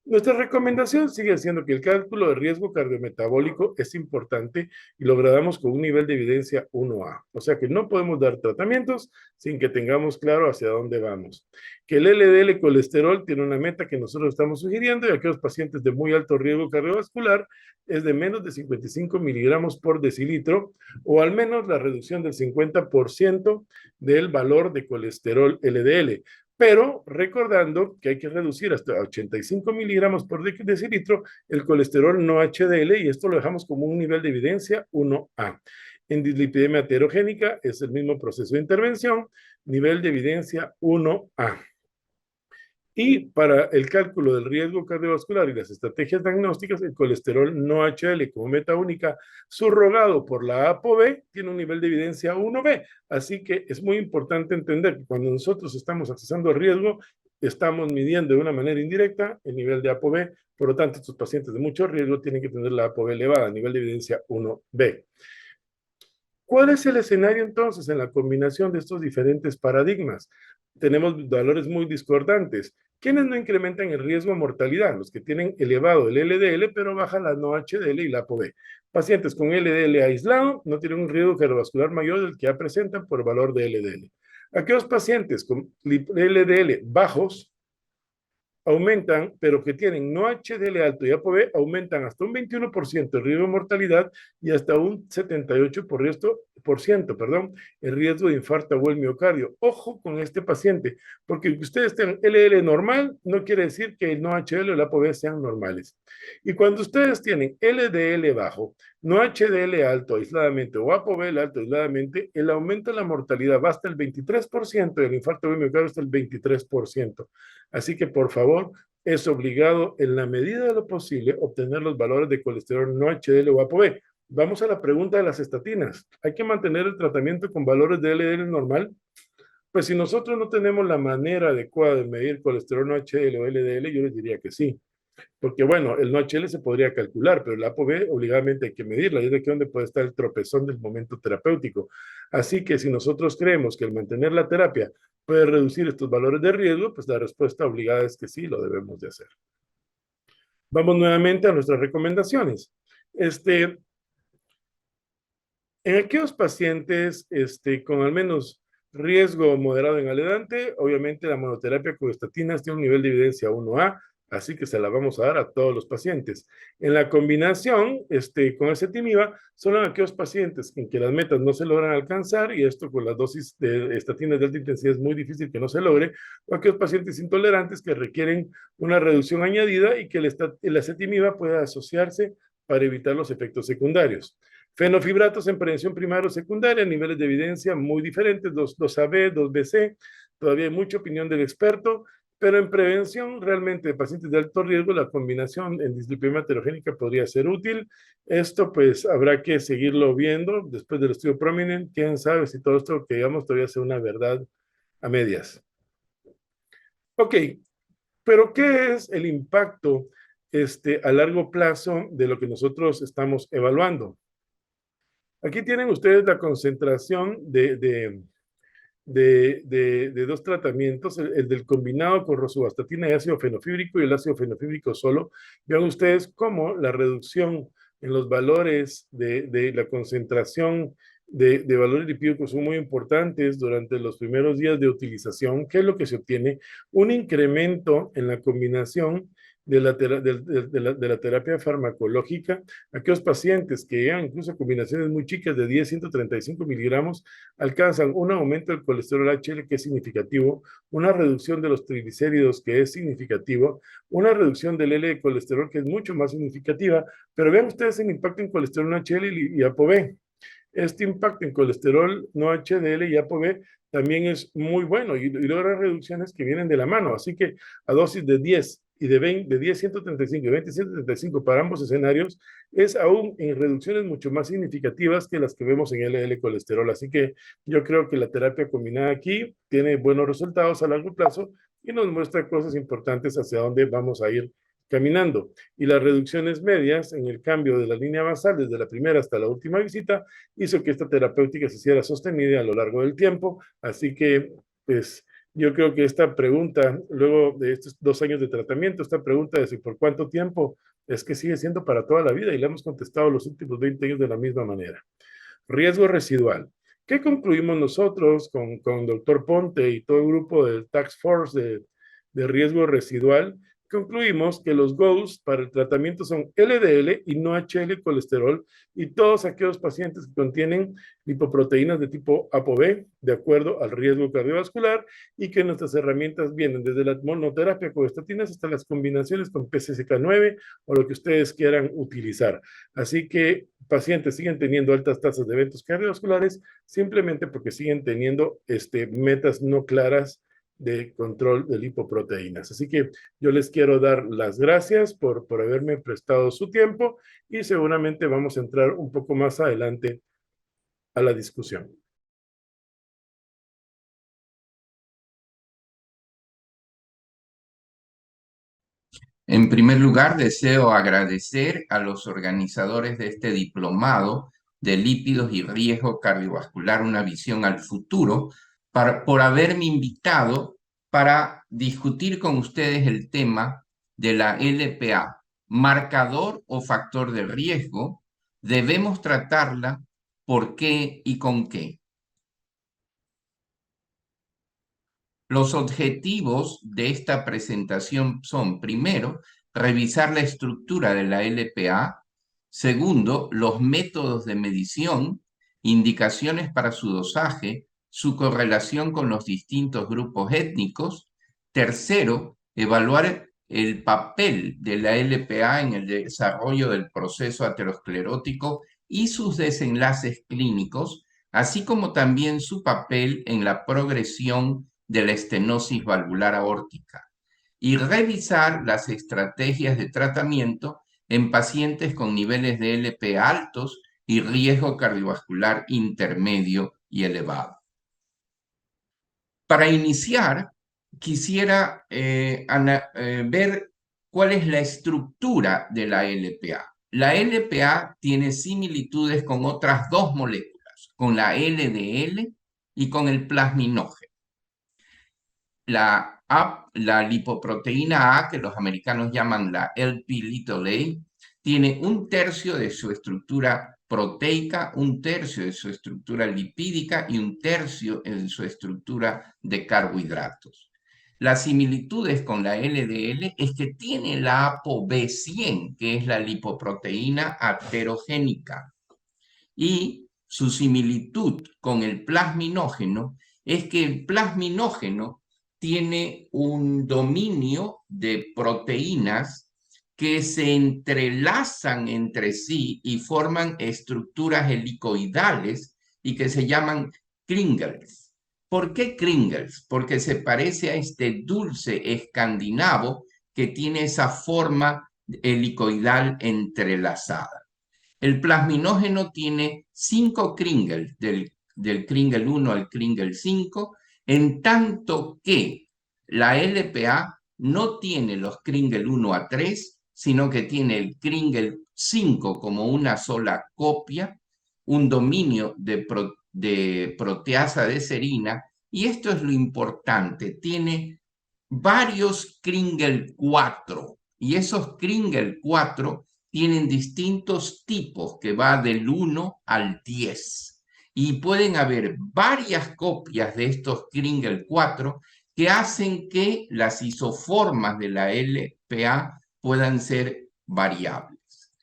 Speaker 3: Nuestra recomendación sigue siendo que el cálculo de riesgo cardiometabólico es importante y lo gradamos con un nivel de evidencia 1A. O sea que no podemos dar tratamientos sin que tengamos claro hacia dónde vamos. Que el LDL colesterol tiene una meta que nosotros estamos sugiriendo y aquellos pacientes de muy alto riesgo cardiovascular es de menos de 55 miligramos por decilitro o al menos la reducción del 50% del valor de colesterol LDL. pero recordando que hay que reducir hasta 85 miligramos por decilitro el colesterol no HDL, y esto lo dejamos como un nivel de evidencia 1A. En dislipidemia heterogénica es el mismo proceso de intervención, nivel de evidencia 1A. Y para el cálculo del riesgo cardiovascular y las estrategias diagnósticas, el colesterol no HDL como meta única subrogado por la ApoB tiene un nivel de evidencia 1B. Así que es muy importante entender que cuando nosotros estamos accesando al riesgo, estamos midiendo de una manera indirecta el nivel de ApoB. Por lo tanto, estos pacientes de mucho riesgo tienen que tener la ApoB elevada, nivel de evidencia 1B. ¿Cuál es el escenario entonces en la combinación de estos diferentes paradigmas? Tenemos valores muy discordantes. ¿Quiénes no incrementan el riesgo de mortalidad? Los que tienen elevado el LDL, pero baja la no HDL y la ApoB. Pacientes con LDL aislado no tienen un riesgo cardiovascular mayor del que ya presentan por valor de LDL. Aquellos pacientes con LDL bajos aumentan, pero que tienen no HDL alto y ApoB, aumentan hasta un 21% el riesgo de mortalidad y hasta un 78% el riesgo de infarto agudo del miocardio. Ojo con este paciente, porque que ustedes tengan LDL normal no quiere decir que el no HDL o el ApoB sean normales. Y cuando ustedes tienen LDL bajo, no HDL alto aisladamente o ApoB alto aisladamente, el aumento de la mortalidad va hasta el 23%, el infarto agudo del miocardio hasta el 23%. Así que, por favor, es obligado, en la medida de lo posible, obtener los valores de colesterol no HDL o ApoB. Vamos a la pregunta de las estatinas. ¿Hay que mantener el tratamiento con valores de LDL normal? Pues si nosotros no tenemos la manera adecuada de medir colesterol no HDL o LDL, yo les diría que sí. Porque bueno, el no HL se podría calcular, pero la ApoB obligadamente hay que medirla, y es de aquí donde puede estar el tropezón del momento terapéutico. Así que si nosotros creemos que el mantener la terapia puede reducir estos valores de riesgo, pues la respuesta obligada es que sí, lo debemos de hacer. Vamos nuevamente a nuestras recomendaciones. En aquellos pacientes con al menos riesgo moderado en adelante, obviamente la monoterapia con estatinas tiene un nivel de evidencia 1A, así que se la vamos a dar a todos los pacientes. En la combinación con ezetimiba, son aquellos pacientes en que las metas no se logran alcanzar, y esto con las dosis de estatinas de alta intensidad es muy difícil que no se logre, o aquellos pacientes intolerantes que requieren una reducción añadida y que el ezetimiba pueda asociarse para evitar los efectos secundarios. Fenofibratos en prevención primaria o secundaria, niveles de evidencia muy diferentes, 2AB, 2BC, todavía hay mucha opinión del experto, pero en prevención realmente de pacientes de alto riesgo, la combinación en dislipidemia heterogénica podría ser útil. Esto pues habrá que seguirlo viendo después del estudio Prominent. Quién sabe si todo esto que digamos todavía sea una verdad a medias. Ok, pero ¿qué es el impacto a largo plazo de lo que nosotros estamos evaluando? Aquí tienen ustedes la concentración de dos tratamientos, el del combinado con rosuvastatina y ácido fenofíbrico, y el ácido fenofíbrico solo. Vean ustedes cómo la reducción en los valores de la concentración de valores lipídicos son muy importantes durante los primeros días de utilización. ¿Qué es lo que se obtiene? Un incremento en la combinación de la terapia farmacológica. Aquellos pacientes que llegan incluso a combinaciones muy chicas de 10-135 miligramos alcanzan un aumento del colesterol HDL que es significativo, una reducción de los triglicéridos que es significativo, una reducción del L de colesterol que es mucho más significativa, pero vean ustedes el impacto en colesterol no HDL y ApoB. Este impacto en colesterol no HDL y ApoB también es muy bueno, y logra reducciones que vienen de la mano. Así que a dosis de 10 y de 20, de 10, 135 y 20, 135 para ambos escenarios, es aún en reducciones mucho más significativas que las que vemos en LDL colesterol. Así que yo creo que la terapia combinada aquí tiene buenos resultados a largo plazo y nos muestra cosas importantes hacia dónde vamos a ir caminando. Y las reducciones medias en el cambio de la línea basal desde la primera hasta la última visita hizo que esta terapéutica se hiciera sostenida a lo largo del tiempo. Así que, pues, yo creo que esta pregunta, luego de estos 2 años de tratamiento, esta pregunta de si por cuánto tiempo, es que sigue siendo para toda la vida, y le hemos contestado los últimos 20 años de la misma manera. Riesgo residual. ¿Qué concluimos nosotros con doctor Ponte y todo el grupo del Task Force de riesgo residual? concluimos que los goals para el tratamiento son LDL y no HL colesterol y todos aquellos pacientes que contienen lipoproteínas de tipo ApoB de acuerdo al riesgo cardiovascular y que nuestras herramientas vienen desde la monoterapia con estatinas hasta las combinaciones con PCSK9 o lo que ustedes quieran utilizar. Así que pacientes siguen teniendo altas tasas de eventos cardiovasculares simplemente porque siguen teniendo metas no claras de control de lipoproteínas. Así que yo les quiero dar las gracias por haberme prestado su tiempo y seguramente vamos a entrar un poco más adelante a la discusión.
Speaker 4: En primer lugar, deseo agradecer a los organizadores de este diplomado de lípidos y riesgo cardiovascular, una visión al futuro, por haberme invitado para discutir con ustedes el tema de la LPA, marcador o factor de riesgo. Debemos tratarla, ¿por qué y con qué? Los objetivos de esta presentación son, primero, revisar la estructura de la LPA, segundo, los métodos de medición, indicaciones para su dosaje, su correlación con los distintos grupos étnicos, tercero, evaluar el papel de la LPA en el desarrollo del proceso aterosclerótico y sus desenlaces clínicos, así como también su papel en la progresión de la estenosis valvular aórtica y revisar las estrategias de tratamiento en pacientes con niveles de LP altos y riesgo cardiovascular intermedio y elevado. Para iniciar, quisiera ver cuál es la estructura de la LPA. La LPA tiene similitudes con otras dos moléculas, con la LDL y con el plasminógeno. La lipoproteína A, que los americanos llaman la Lp(a), tiene un tercio de su estructura proteica, un tercio de su estructura lipídica y un tercio en su estructura de carbohidratos. Las similitudes con la LDL es que tiene la ApoB100, que es la lipoproteína aterogénica, y su similitud con el plasminógeno es que el plasminógeno tiene un dominio de proteínas que se entrelazan entre sí y forman estructuras helicoidales y que se llaman kringles. ¿Por qué kringles? Porque se parece a este dulce escandinavo que tiene esa forma helicoidal entrelazada. El plasminógeno tiene 5 kringles, del kringle 1 al kringle 5, en tanto que la LPA no tiene los kringle 1 a 3, sino que tiene el kringle 5 como una sola copia, un dominio de proteasa de serina, y esto es lo importante, tiene varios kringle 4, y esos kringle 4 tienen distintos tipos que va del 1 al 10 y pueden haber varias copias de estos kringle 4 que hacen que las isoformas de la LPA puedan ser variables.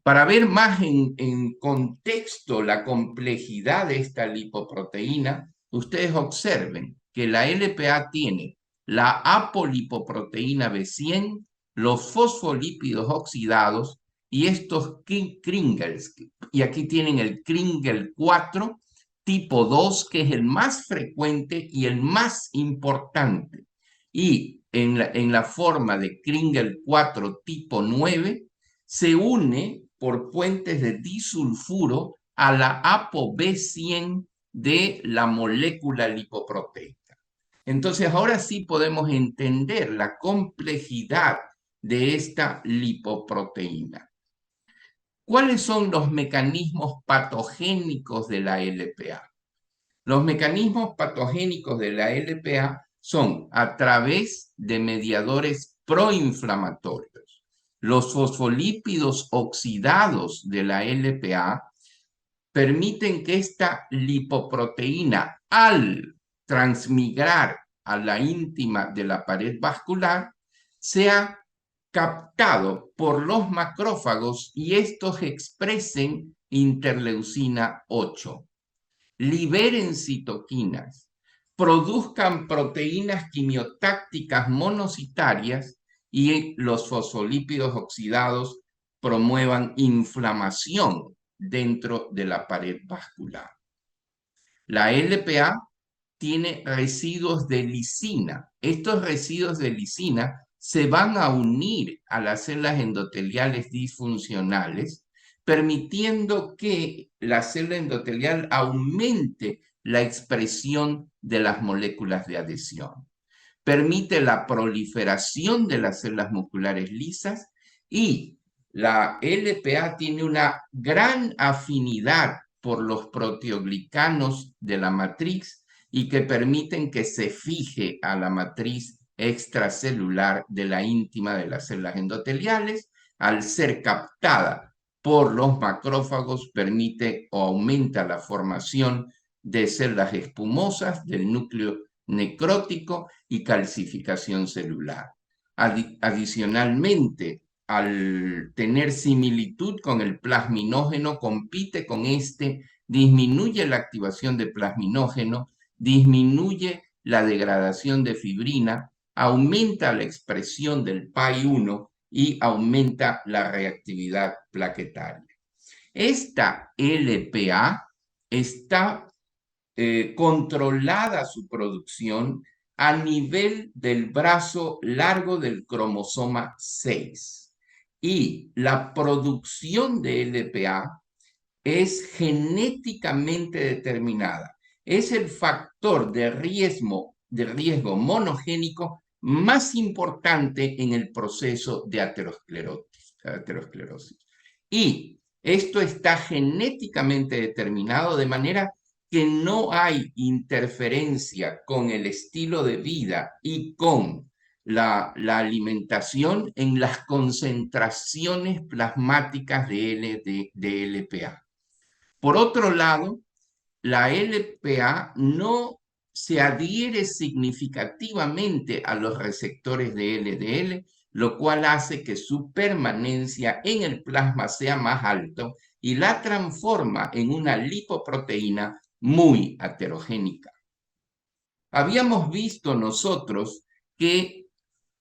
Speaker 4: Para ver más en contexto la complejidad de esta lipoproteína, ustedes observen que la LPA tiene la apolipoproteína B100, los fosfolípidos oxidados y estos kringles. Y aquí tienen el kringle 4 tipo 2, que es el más frecuente y el más importante. Y en la forma de kringle 4 tipo 9, se une por puentes de disulfuro a la ApoB100 de la molécula lipoproteica. Entonces, ahora sí podemos entender la complejidad de esta lipoproteína. ¿Cuáles son los mecanismos patogénicos de la LPA? Los mecanismos patogénicos de la LPA son a través de mediadores proinflamatorios. Los fosfolípidos oxidados de la LPA permiten que esta lipoproteína, al transmigrar a la íntima de la pared vascular sea captado por los macrófagos y estos expresen interleucina 8, liberen citoquinas, produzcan proteínas quimiotácticas monocitarias y los fosfolípidos oxidados promuevan inflamación dentro de la pared vascular. La LPA tiene residuos de lisina. Estos residuos de lisina se van a unir a las células endoteliales disfuncionales, permitiendo que la célula endotelial aumente la expresión de las moléculas de adhesión. Permite la proliferación de las células musculares lisas y la LPA tiene una gran afinidad por los proteoglicanos de la matriz y que permiten que se fije a la matriz extracelular de la íntima de las células endoteliales. Al ser captada por los macrófagos, permite o aumenta la formación de células espumosas del núcleo necrótico y calcificación celular. Adicionalmente, al tener similitud con el plasminógeno, compite con este, disminuye la activación de plasminógeno, disminuye la degradación de fibrina, aumenta la expresión del PAI-1 y aumenta la reactividad plaquetaria. Esta LPA está controlada su producción a nivel del brazo largo del cromosoma 6. Y la producción de LPA es genéticamente determinada. Es el factor de riesgo monogénico más importante en el proceso de aterosclerosis. Y esto está genéticamente determinado de manera que no hay interferencia con el estilo de vida y con la alimentación en las concentraciones plasmáticas de LPA. Por otro lado, la LPA no se adhiere significativamente a los receptores de LDL, lo cual hace que su permanencia en el plasma sea más alto y la transforma en una lipoproteína muy heterogénica. Habíamos visto nosotros que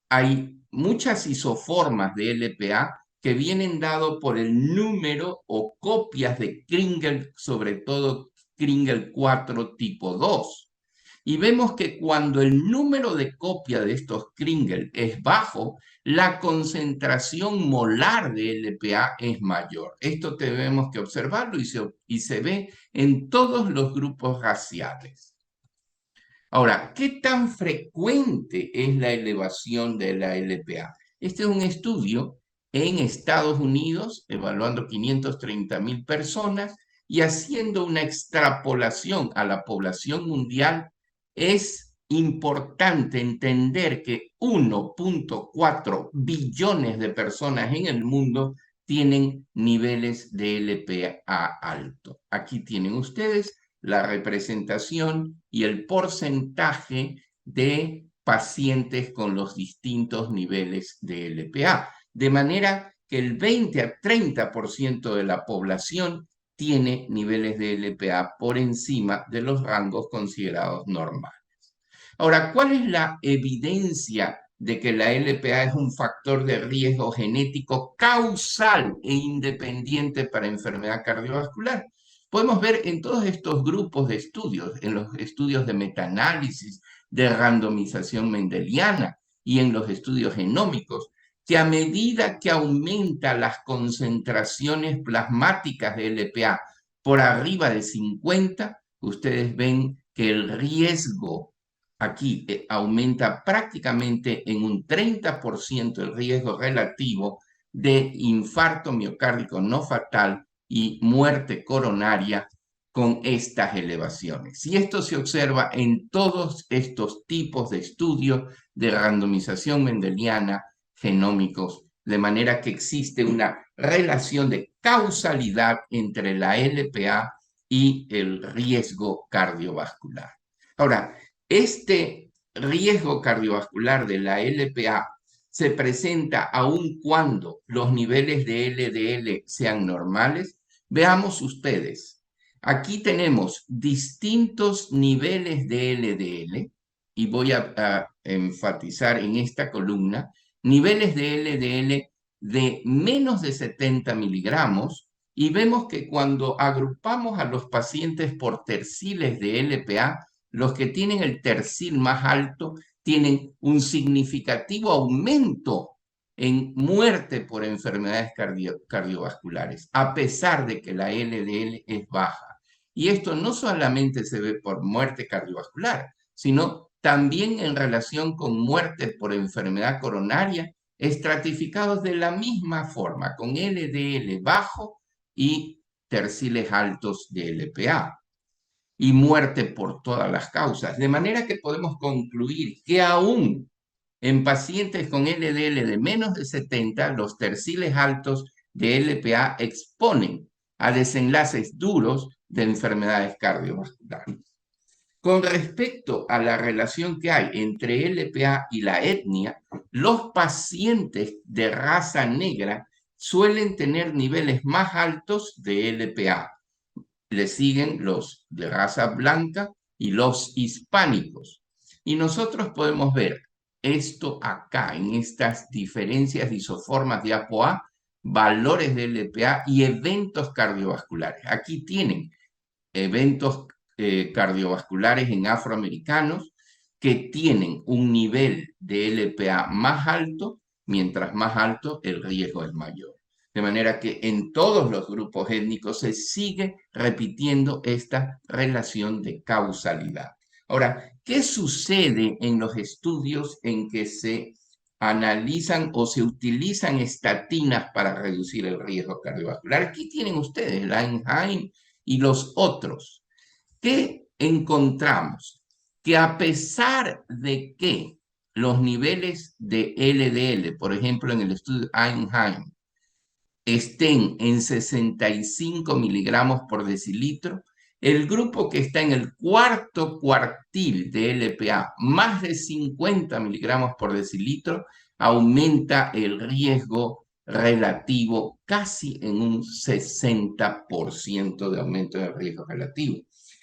Speaker 4: hay muchas isoformas de LPA que vienen dado por el número o copias de Kringle, sobre todo Kringle 4 tipo 2. Y vemos que cuando el número de copias de estos Kringle es bajo, la concentración molar de LPA es mayor. Esto tenemos que observarlo y se ve en todos los grupos raciales. Ahora, ¿qué tan frecuente es la elevación de la LPA? Este es un estudio en Estados Unidos, evaluando 530,000 personas y haciendo una extrapolación a la población mundial. Es importante entender que 1.4 billones de personas en el mundo tienen niveles de LPA alto. Aquí tienen ustedes la representación y el porcentaje de pacientes con los distintos niveles de LPA. De manera que el 20 a 30% de la población tiene niveles de LPA por encima de los rangos considerados normales. Ahora, ¿cuál es la evidencia de que la LPA es un factor de riesgo genético causal e independiente para enfermedad cardiovascular? Podemos ver en todos estos grupos de estudios, en los estudios de metaanálisis, de randomización mendeliana y en los estudios genómicos, que a medida que aumenta las concentraciones plasmáticas de LPA por arriba de 50, ustedes ven que el riesgo aquí aumenta prácticamente en un 30% el riesgo relativo de infarto miocárdico no fatal y muerte coronaria con estas elevaciones. Y esto se observa en todos estos tipos de estudios de randomización mendeliana genómicos, de manera que existe una relación de causalidad entre la LPA y el riesgo cardiovascular. Ahora, este riesgo cardiovascular de la LPA se presenta aun cuando los niveles de LDL sean normales? Veamos ustedes. Aquí tenemos distintos niveles de LDL y voy a enfatizar en esta columna niveles de LDL de menos de 70 miligramos y vemos que cuando agrupamos a los pacientes por terciles de LPA, los que tienen el tercil más alto tienen un significativo aumento en muerte por enfermedades cardiovasculares, a pesar de que la LDL es baja. Y esto no solamente se ve por muerte cardiovascular, sino también en relación con muerte por enfermedad coronaria, estratificados de la misma forma, con LDL bajo y terciles altos de LPA y muerte por todas las causas. De manera que podemos concluir que aún en pacientes con LDL de menos de 70, los terciles altos de LPA exponen a desenlaces duros de enfermedades cardiovasculares. Con respecto a la relación que hay entre LPA y la etnia, los pacientes de raza negra suelen tener niveles más altos de LPA. Le siguen los de raza blanca y los hispánicos. Y nosotros podemos ver esto acá, en estas diferencias isoformas de ApoA, valores de LPA y eventos cardiovasculares. Aquí tienen eventos cardiovasculares en afroamericanos que tienen un nivel de LPA más alto, mientras más alto el riesgo es mayor. De manera que en todos los grupos étnicos se sigue repitiendo esta relación de causalidad. Ahora, ¿qué sucede en los estudios en que se analizan o se utilizan estatinas para reducir el riesgo cardiovascular? Aquí tienen ustedes Langenheim y los otros. ¿Qué encontramos? Que a pesar de que los niveles de LDL, por ejemplo, en el estudio Einheim, estén en 65 miligramos por decilitro, el grupo que está en el cuarto cuartil de LPA, más de 50 miligramos por decilitro, aumenta el riesgo relativo casi en un 60% de aumento del riesgo relativo.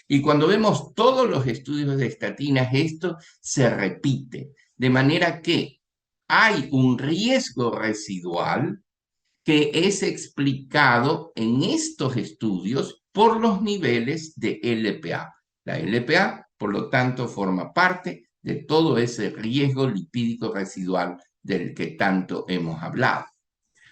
Speaker 4: Y cuando vemos todos los estudios de estatinas, esto se repite, de manera que hay un riesgo residual que es explicado en estos estudios por los niveles de LPA. La LPA, por lo tanto, forma parte de todo ese riesgo lipídico residual del que tanto hemos hablado.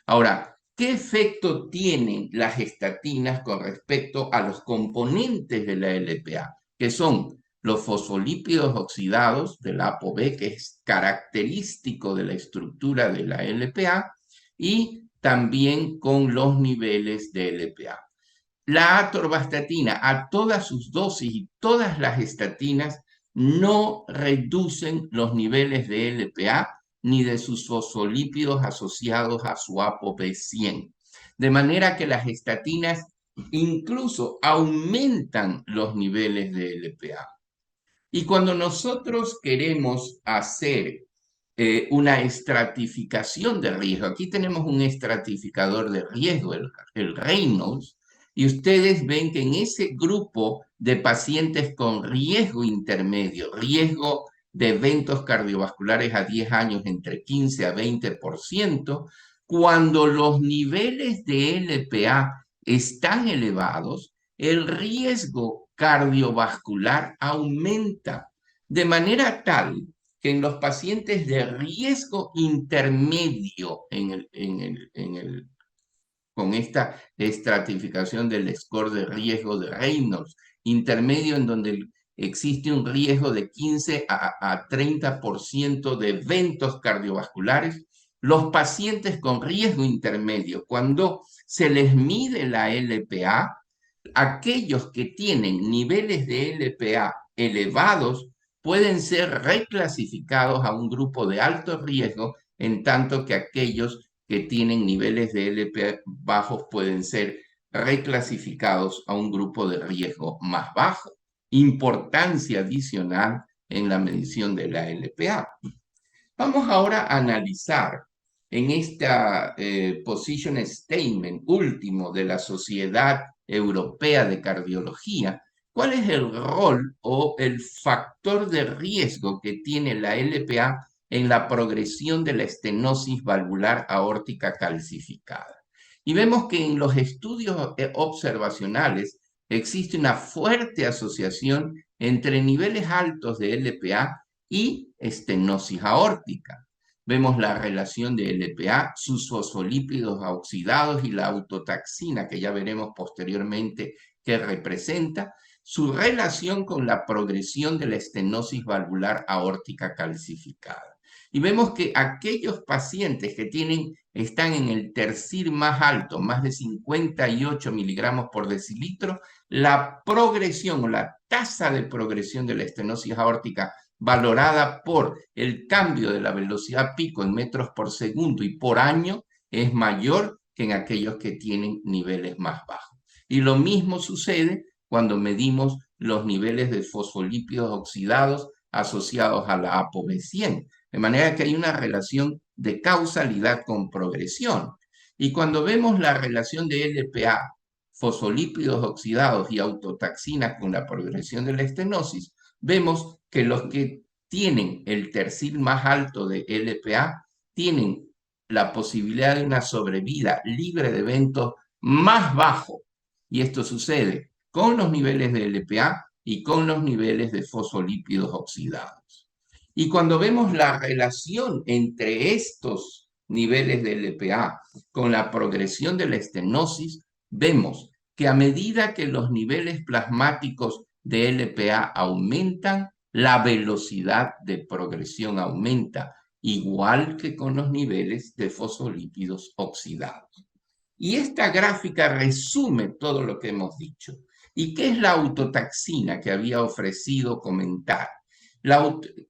Speaker 4: Ahora, ¿qué efecto tienen las estatinas con respecto a los componentes de la LPA? Que son los fosfolípidos oxidados del ApoB, que es característico de la estructura de la LPA, y también con los niveles de LPA. La atorvastatina, a todas sus dosis y todas las estatinas, no reducen los niveles de LPA ni de sus fosfolípidos asociados a su ApoB100. De manera que las estatinas incluso aumentan los niveles de LPA. Y cuando nosotros queremos hacer una estratificación de riesgo, aquí tenemos un estratificador de riesgo, el Reynolds, y ustedes ven que en ese grupo de pacientes con riesgo intermedio, riesgo de eventos cardiovasculares a 10 años entre 15 a 20%, cuando los niveles de LPA están elevados, el riesgo cardiovascular aumenta de manera tal que en los pacientes de riesgo intermedio con esta estratificación del score de riesgo de Reynolds, intermedio en donde existe un riesgo de 15 a 30% de eventos cardiovasculares, los pacientes con riesgo intermedio, cuando se les mide la LPA, aquellos que tienen niveles de LPA elevados pueden ser reclasificados a un grupo de alto riesgo, en tanto que aquellos que tienen niveles de LPA bajos pueden ser reclasificados a un grupo de riesgo más bajo. Importancia adicional en la medición de la LPA. Vamos ahora a analizar en esta position statement último de la Sociedad Europea de Cardiología, cuál es el rol o el factor de riesgo que tiene la LPA en la progresión de la estenosis valvular aórtica calcificada. Y vemos que en los estudios observacionales existe una fuerte asociación entre niveles altos de LPA y estenosis aórtica. Vemos la relación de LPA, sus fosfolípidos oxidados y la autotaxina, que ya veremos posteriormente qué representa, su relación con la progresión de la estenosis valvular aórtica calcificada. Y vemos que aquellos pacientes que están en el tercil más alto, más de 58 miligramos por decilitro, la progresión o la tasa de progresión de la estenosis aórtica valorada por el cambio de la velocidad pico en metros por segundo y por año es mayor que en aquellos que tienen niveles más bajos. Y lo mismo sucede cuando medimos los niveles de fosfolípidos oxidados asociados a la ApoB100. De manera que hay una relación de causalidad con progresión. Y cuando vemos la relación de LPA, fosfolípidos oxidados y autotaxina con la progresión de la estenosis, vemos que los que tienen el tercil más alto de LPA tienen la posibilidad de una sobrevida libre de eventos más bajo. Y esto sucede con los niveles de LPA y con los niveles de fosfolípidos oxidados. Y cuando vemos la relación entre estos niveles de LPA con la progresión de la estenosis, vemos que a medida que los niveles plasmáticos de LPA aumentan, la velocidad de progresión aumenta, igual que con los niveles de fosfolípidos oxidados. Y esta gráfica resume todo lo que hemos dicho. ¿Y qué es la autotaxina que había ofrecido comentar?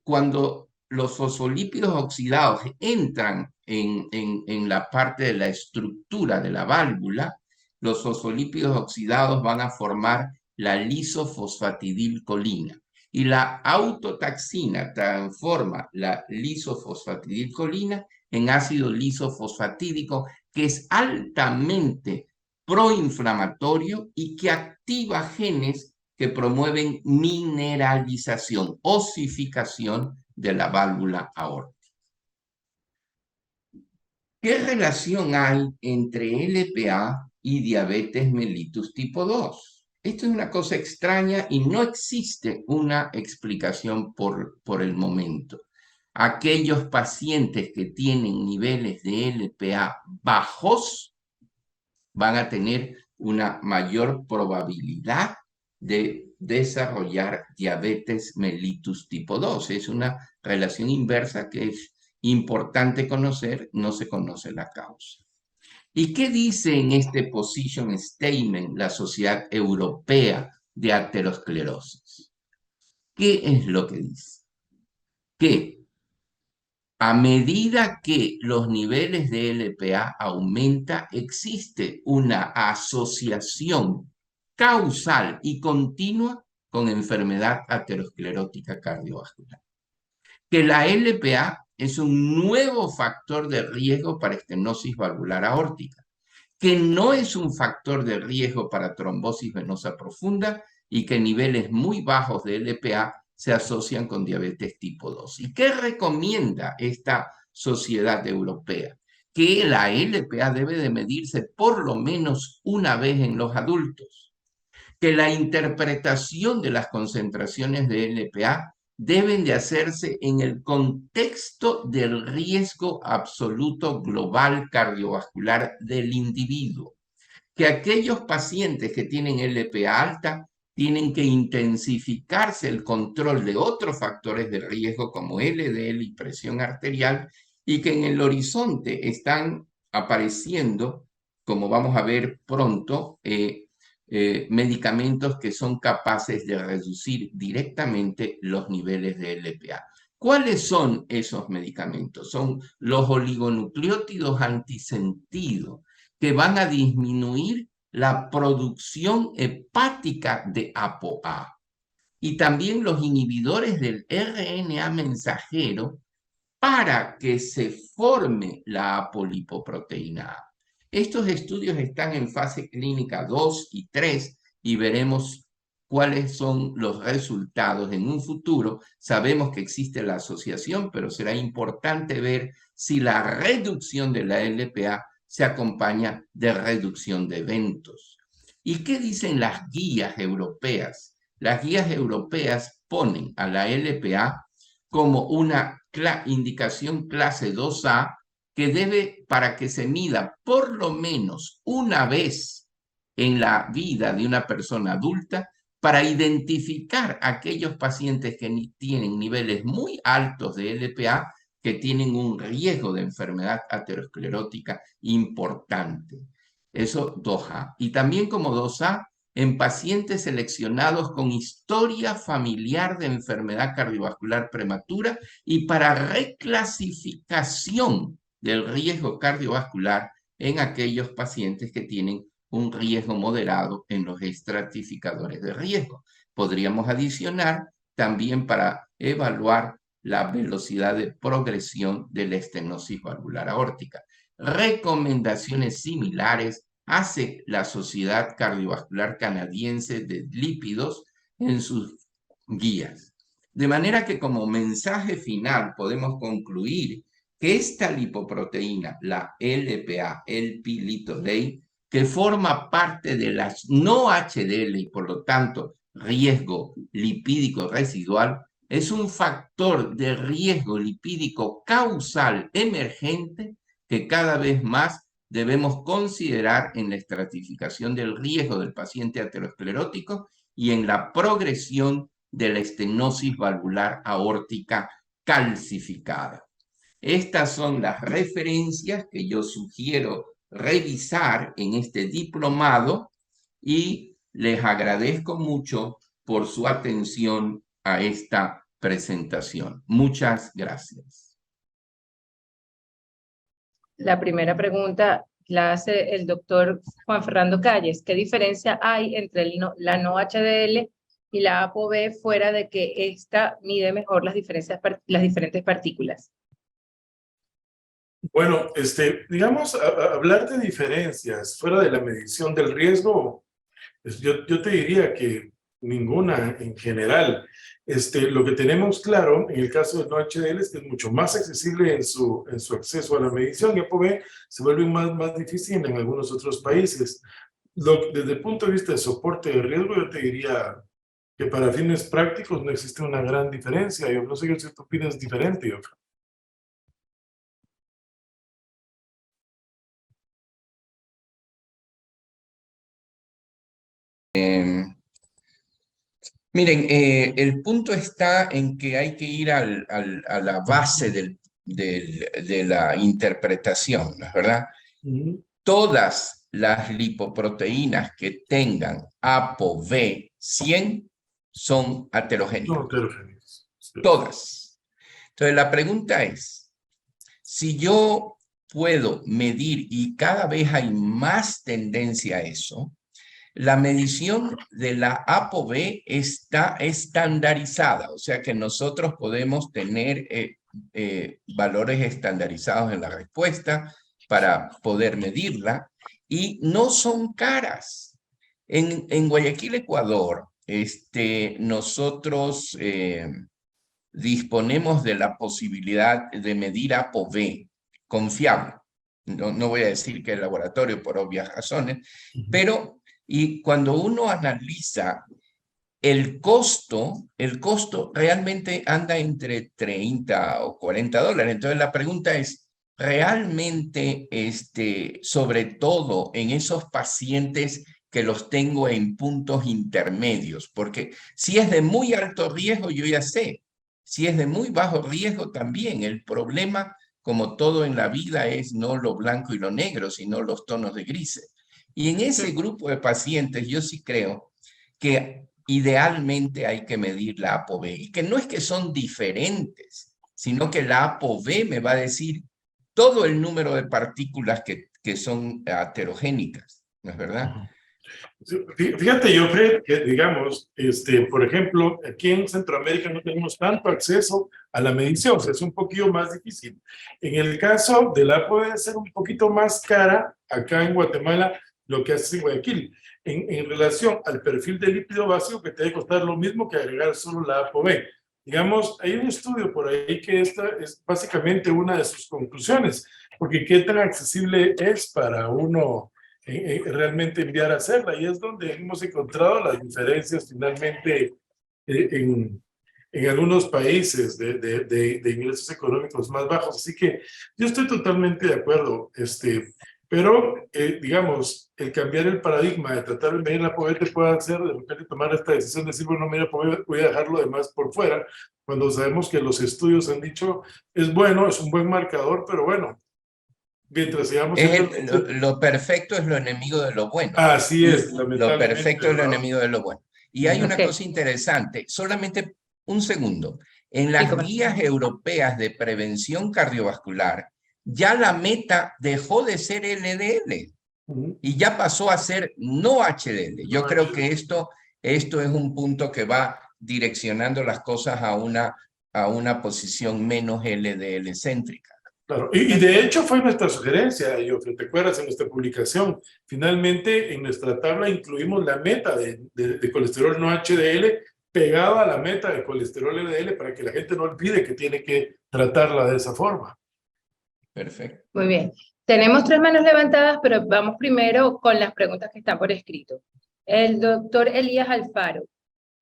Speaker 4: Cuando los fosfolípidos oxidados entran en la parte de la estructura de la válvula, los fosfolípidos oxidados van a formar la lisofosfatidilcolina. Y la autotaxina transforma la lisofosfatidilcolina en ácido lisofosfatídico, que es altamente proinflamatorio y que activa genes que promueven mineralización, osificación de la válvula aórtica. ¿Qué relación hay entre LPA y diabetes mellitus tipo 2? Esto es una cosa extraña y no existe una explicación por el momento. Aquellos pacientes que tienen niveles de LPA bajos van a tener una mayor probabilidad de desarrollar diabetes mellitus tipo 2. Es una relación inversa que es importante conocer, no se conoce la causa. ¿Y qué dice en este position statement la Sociedad Europea de Aterosclerosis? ¿Qué es lo que dice? Que a medida que los niveles de LPA aumenta, existe una asociación causal y continua con enfermedad aterosclerótica cardiovascular. Que la LPA es un nuevo factor de riesgo para estenosis valvular aórtica, que no es un factor de riesgo para trombosis venosa profunda y que niveles muy bajos de LPA se asocian con diabetes tipo 2. ¿Y qué recomienda esta sociedad europea? Que la LPA debe de medirse por lo menos una vez en los adultos, que la interpretación de las concentraciones de LPA deben de hacerse en el contexto del riesgo absoluto global cardiovascular del individuo, que aquellos pacientes que tienen LPA alta tienen que intensificarse el control de otros factores de riesgo como LDL y presión arterial, y que en el horizonte están apareciendo, como vamos a ver pronto, medicamentos que son capaces de reducir directamente los niveles de LPA. ¿Cuáles son esos medicamentos? Son los oligonucleótidos antisentido, que van a disminuir la producción hepática de ApoA. y también los inhibidores del RNA mensajero para que se forme la apolipoproteína A. Estos estudios están en fase clínica 2 y 3 y veremos cuáles son los resultados en un futuro. Sabemos que existe la asociación, pero será importante ver si la reducción de la LPA se acompaña de reducción de eventos. ¿Y qué dicen las guías europeas? Las guías europeas ponen a la LPA como una indicación clase 2A que debe, para que se mida por lo menos una vez en la vida de una persona adulta, para identificar aquellos pacientes que tienen niveles muy altos de LPA, que tienen un riesgo de enfermedad aterosclerótica importante. Eso 2A. Y también como 2A, en pacientes seleccionados con historia familiar de enfermedad cardiovascular prematura y para reclasificación del riesgo cardiovascular en aquellos pacientes que tienen un riesgo moderado en los estratificadores de riesgo. Podríamos adicionar también para evaluar la velocidad de progresión de la estenosis valvular aórtica. Recomendaciones similares hace la Sociedad Cardiovascular Canadiense de Lípidos en sus guías. De manera que como mensaje final podemos concluir que esta lipoproteína, la LPA, el Lp(a), que forma parte de las no HDL y por lo tanto riesgo lipídico residual, es un factor de riesgo lipídico causal emergente que cada vez más debemos considerar en la estratificación del riesgo del paciente aterosclerótico y en la progresión de la estenosis valvular aórtica calcificada. Estas son las referencias que yo sugiero revisar en este diplomado y les agradezco mucho por su atención a esta presentación. Muchas gracias.
Speaker 5: La primera pregunta la hace el doctor Juan Fernando Calles. ¿Qué diferencia hay entre la no HDL y la ApoB fuera de que esta mide mejor las diferentes partículas?
Speaker 3: Bueno, digamos, hablar de diferencias fuera de la medición del riesgo, yo te diría que ninguna en general. Lo que tenemos claro en el caso del no HDL es que es mucho más accesible en su acceso a la medición, y ApoB se vuelve más difícil en algunos otros países. Desde el punto de vista de soporte de riesgo, yo te diría que para fines prácticos no existe una gran diferencia. Yo no sé si tú opinas diferente, yo.
Speaker 4: Miren, el punto está en que hay que ir a la base de la interpretación, ¿no es verdad? Todas las lipoproteínas que tengan ApoB100 son aterogénicas.
Speaker 3: No, heterogéneas.
Speaker 4: Todas. Entonces la pregunta es, si yo puedo medir, y cada vez hay más tendencia a eso, la medición de la ApoB está estandarizada, o sea que nosotros podemos tener valores estandarizados en la respuesta para poder medirla, y no son caras. En Guayaquil, Ecuador, nosotros disponemos de la posibilidad de medir ApoB confiable. No voy a decir que el laboratorio por obvias razones, pero y cuando uno analiza el costo realmente anda entre 30 o 40 dólares. Entonces la pregunta es, ¿realmente, sobre todo en esos pacientes que los tengo en puntos intermedios? Porque si es de muy alto riesgo, yo ya sé. Si es de muy bajo riesgo también. El problema, como todo en la vida, es no lo blanco y lo negro, sino los tonos de grises. Y en ese grupo de pacientes yo sí creo que idealmente hay que medir la ApoB, y que no es que son diferentes, sino que la ApoB me va a decir todo el número de partículas que son aterogénicas, ¿no es verdad?
Speaker 3: Fíjate, Jofre, que digamos, por ejemplo, aquí en Centroamérica no tenemos tanto acceso a la medición, o sea, es un poquito más difícil. En el caso de la puede ser un poquito más cara acá en Guatemala, lo que hace en Guayaquil, en relación al perfil de lípido básico que te debe costar lo mismo que agregar solo la ApoB. Digamos, hay un estudio por ahí que esta es básicamente una de sus conclusiones, porque qué tan accesible es para uno realmente enviar a hacerla, y es donde hemos encontrado las diferencias finalmente en algunos países de ingresos económicos más bajos. Así que yo estoy totalmente de acuerdo, pero digamos, el cambiar el paradigma de tratar de medir la pobreza te puede hacer de repente tomar esta decisión de decir, bueno, mira, voy a dejar lo demás por fuera, cuando sabemos que los estudios han dicho, es bueno, es un buen marcador, pero bueno, mientras sigamos
Speaker 4: Lo perfecto es lo enemigo de lo bueno.
Speaker 3: así es,
Speaker 4: Lo perfecto es lo
Speaker 3: ¿verdad?
Speaker 4: enemigo de lo bueno. Y hay una
Speaker 5: Ok.
Speaker 4: cosa interesante, solamente un segundo. En
Speaker 5: Sí,
Speaker 4: las
Speaker 5: cómo no.
Speaker 4: guías europeas de prevención cardiovascular, ya la meta dejó de ser LDL y ya pasó a ser no HDL. Yo creo que esto es un punto que va direccionando las cosas a una posición menos LDL céntrica.
Speaker 3: Claro, y de hecho fue nuestra sugerencia, Jofre, ¿te acuerdas en nuestra publicación? Finalmente, en nuestra tabla incluimos la meta de colesterol no HDL pegada a la meta de colesterol LDL para que la gente no olvide que tiene que tratarla de esa forma.
Speaker 4: Perfecto.
Speaker 5: Muy bien. Tenemos 3 manos levantadas, pero vamos primero con las preguntas que están por escrito. El doctor Elías Alfaro.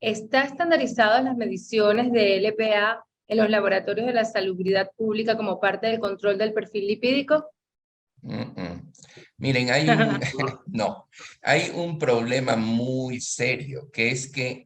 Speaker 5: ¿Está estandarizadas las mediciones de LPA en los laboratorios de la salubridad pública como parte del control del perfil lipídico?
Speaker 4: Miren, no, hay un problema muy serio, que es que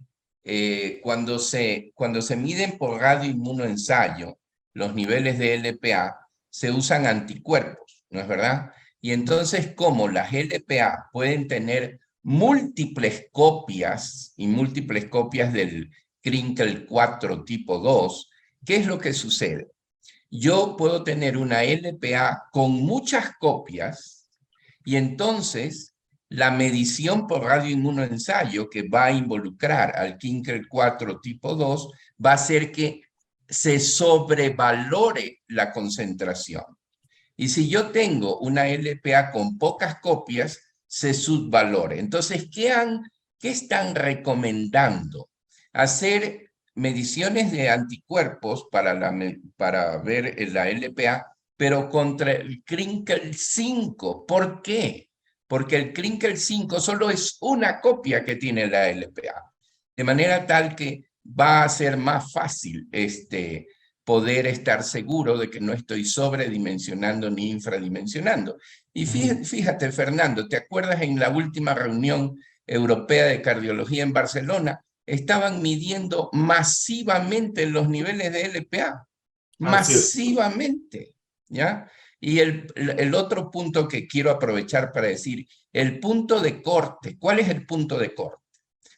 Speaker 4: cuando se miden por radioinmunoensayo los niveles de LPA, se usan anticuerpos, ¿no es verdad? Y entonces, como las LPA pueden tener múltiples copias y múltiples copias del Krinkel 4 tipo 2, ¿qué es lo que sucede? Yo puedo tener una LPA con muchas copias y entonces la medición por radioinmunoensayo que va a involucrar al Krinkel 4 tipo 2 va a hacer que se sobrevalore la concentración. Y si yo tengo una LPA con pocas copias, se subvalore. Entonces, ¿qué están recomendando? Hacer mediciones de anticuerpos para ver la LPA, pero contra el Krinkel 5. ¿Por qué? Porque el Krinkel 5 solo es una copia que tiene la LPA. De manera tal que va a ser más fácil poder estar seguro de que no estoy sobredimensionando ni infradimensionando. Y fíjate, Fernando, ¿te acuerdas en la última reunión europea de cardiología en Barcelona? Estaban midiendo masivamente los niveles de LPA. Masivamente, ¿ya? Y el otro punto que quiero aprovechar para decir, el punto de corte. ¿Cuál es el punto de corte?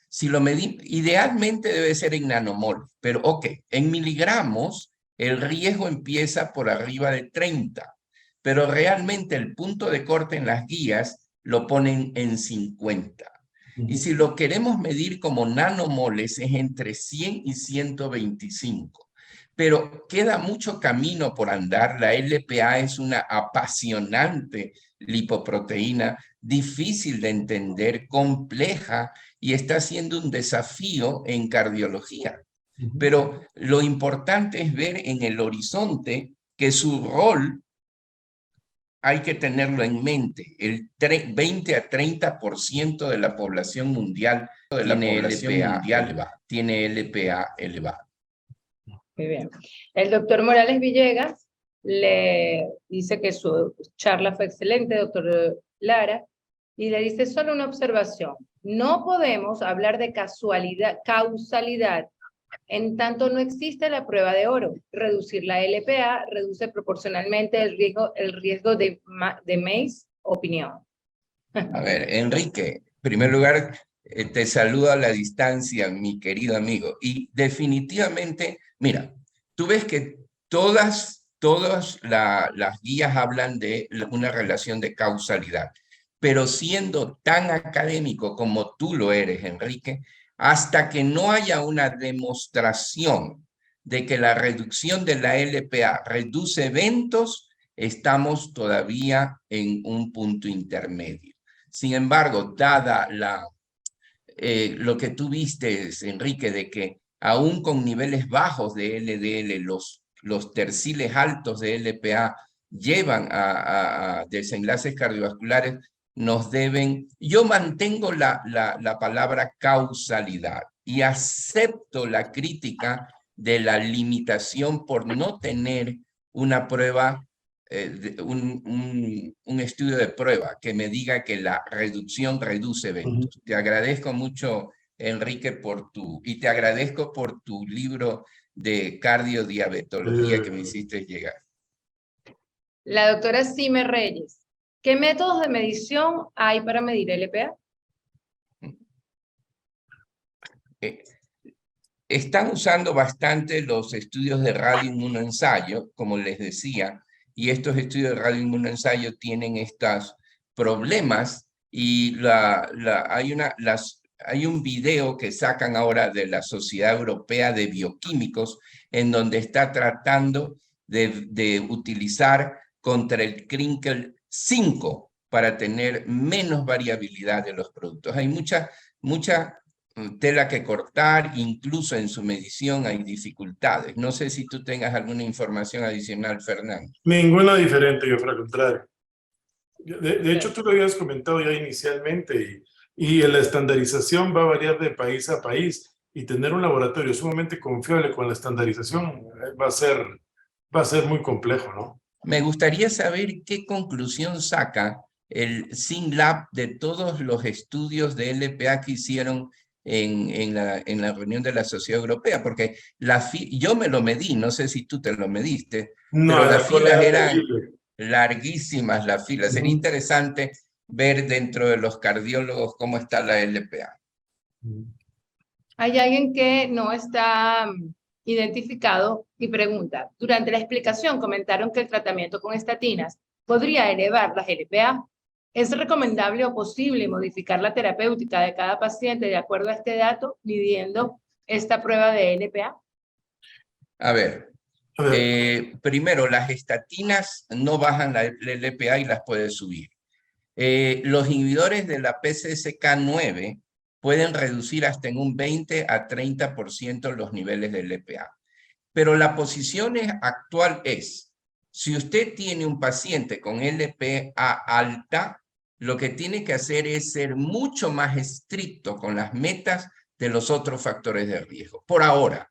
Speaker 4: Si lo medimos, idealmente debe ser en nanomol, pero ok, en miligramos el riesgo empieza por arriba de 30, pero realmente el punto de corte en las guías lo ponen en 50. Y si lo queremos medir como nanomoles es entre 100 y 125. Pero queda mucho camino por andar. La LPA es una apasionante lipoproteína, difícil de entender, compleja, y está siendo un desafío en cardiología. Pero lo importante es ver en el horizonte que su rol hay que tenerlo en mente. El 20 a 30% de la población mundial tiene LPA elevado.
Speaker 5: Muy bien. El doctor Morales Villegas le dice que su charla fue excelente, doctor Lara, y le dice solo una observación. No podemos hablar de causalidad en tanto no existe la prueba de oro. Reducir la LPA reduce proporcionalmente el riesgo de MACE, opinión.
Speaker 4: A ver, Enrique, en primer lugar, te saludo a la distancia, mi querido amigo. Y definitivamente, mira, tú ves que todas las guías hablan de una relación de causalidad. pero siendo tan académico como tú lo eres, Enrique, hasta que no haya una demostración de que la reducción de la LPA reduce eventos, estamos todavía en un punto intermedio. Sin embargo, dada lo que tú viste, Enrique, de que aún con niveles bajos de LDL, los terciles altos de LPA llevan a desenlaces cardiovasculares, yo mantengo la palabra causalidad y acepto la crítica de la limitación por no tener una prueba, un estudio de prueba que me diga que la reducción reduce eventos. Te agradezco mucho, Enrique, y te agradezco por tu libro de cardiodiabetología que me hiciste llegar.
Speaker 5: La doctora Sime Reyes, ¿qué métodos de medición hay para medir LPA?
Speaker 4: Están usando bastante los estudios de radioinmunoensayo, como les decía, y estos estudios de radioinmunoensayo tienen estos problemas y hay un video que sacan ahora de la Sociedad Europea de Bioquímicos en donde está tratando de utilizar contra el Krinkel 5 para tener menos variabilidad de los productos. Hay mucha tela que cortar, incluso en su medición hay dificultades. No sé si tú tengas alguna información adicional, Fernando.
Speaker 3: Ninguna diferente, yo al contrario. De hecho, tú lo habías comentado ya inicialmente y la estandarización va a variar de país a país y tener un laboratorio sumamente confiable con la estandarización va a ser muy complejo, ¿no?
Speaker 4: Me gustaría saber qué conclusión saca el SYNLAB de todos los estudios de LPA que hicieron en la reunión de la Sociedad Europea, porque yo me lo medí, no sé si tú te lo mediste,
Speaker 3: No,
Speaker 4: pero las
Speaker 3: la cola
Speaker 4: filas
Speaker 3: era
Speaker 4: eran
Speaker 3: terrible.
Speaker 4: larguísimas, las filas. Sería interesante ver dentro de los cardiólogos cómo está la LPA.
Speaker 5: Hay alguien que no está identificado y pregunta, durante la explicación comentaron que el tratamiento con estatinas podría elevar las LPA. ¿Es recomendable o posible modificar la terapéutica de cada paciente de acuerdo a este dato, midiendo esta prueba de LPA?
Speaker 4: A ver, primero, las estatinas no bajan la LPA y las puedes subir. Los inhibidores de la PCSK9 pueden reducir hasta en un 20 a 30% los niveles de LPA. Pero la posición actual es, si usted tiene un paciente con LPA alta, lo que tiene que hacer es ser mucho más estricto con las metas de los otros factores de riesgo. Por ahora.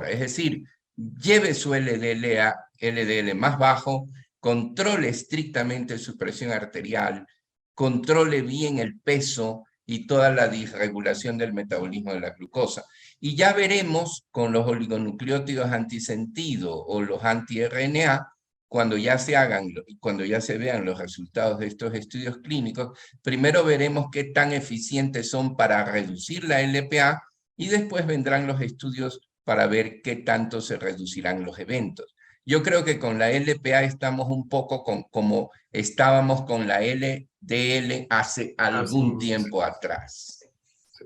Speaker 4: Es decir, lleve su LDL más bajo, controle estrictamente su presión arterial, controle bien el peso y toda la disregulación del metabolismo de la glucosa. Y ya veremos con los oligonucleótidos antisentido o los anti-RNA, cuando ya se vean los resultados de estos estudios clínicos, primero veremos qué tan eficientes son para reducir la LPA y después vendrán los estudios para ver qué tanto se reducirán los eventos. Yo creo que con la LPA estamos un poco como estábamos con la LDL hace algún tiempo atrás.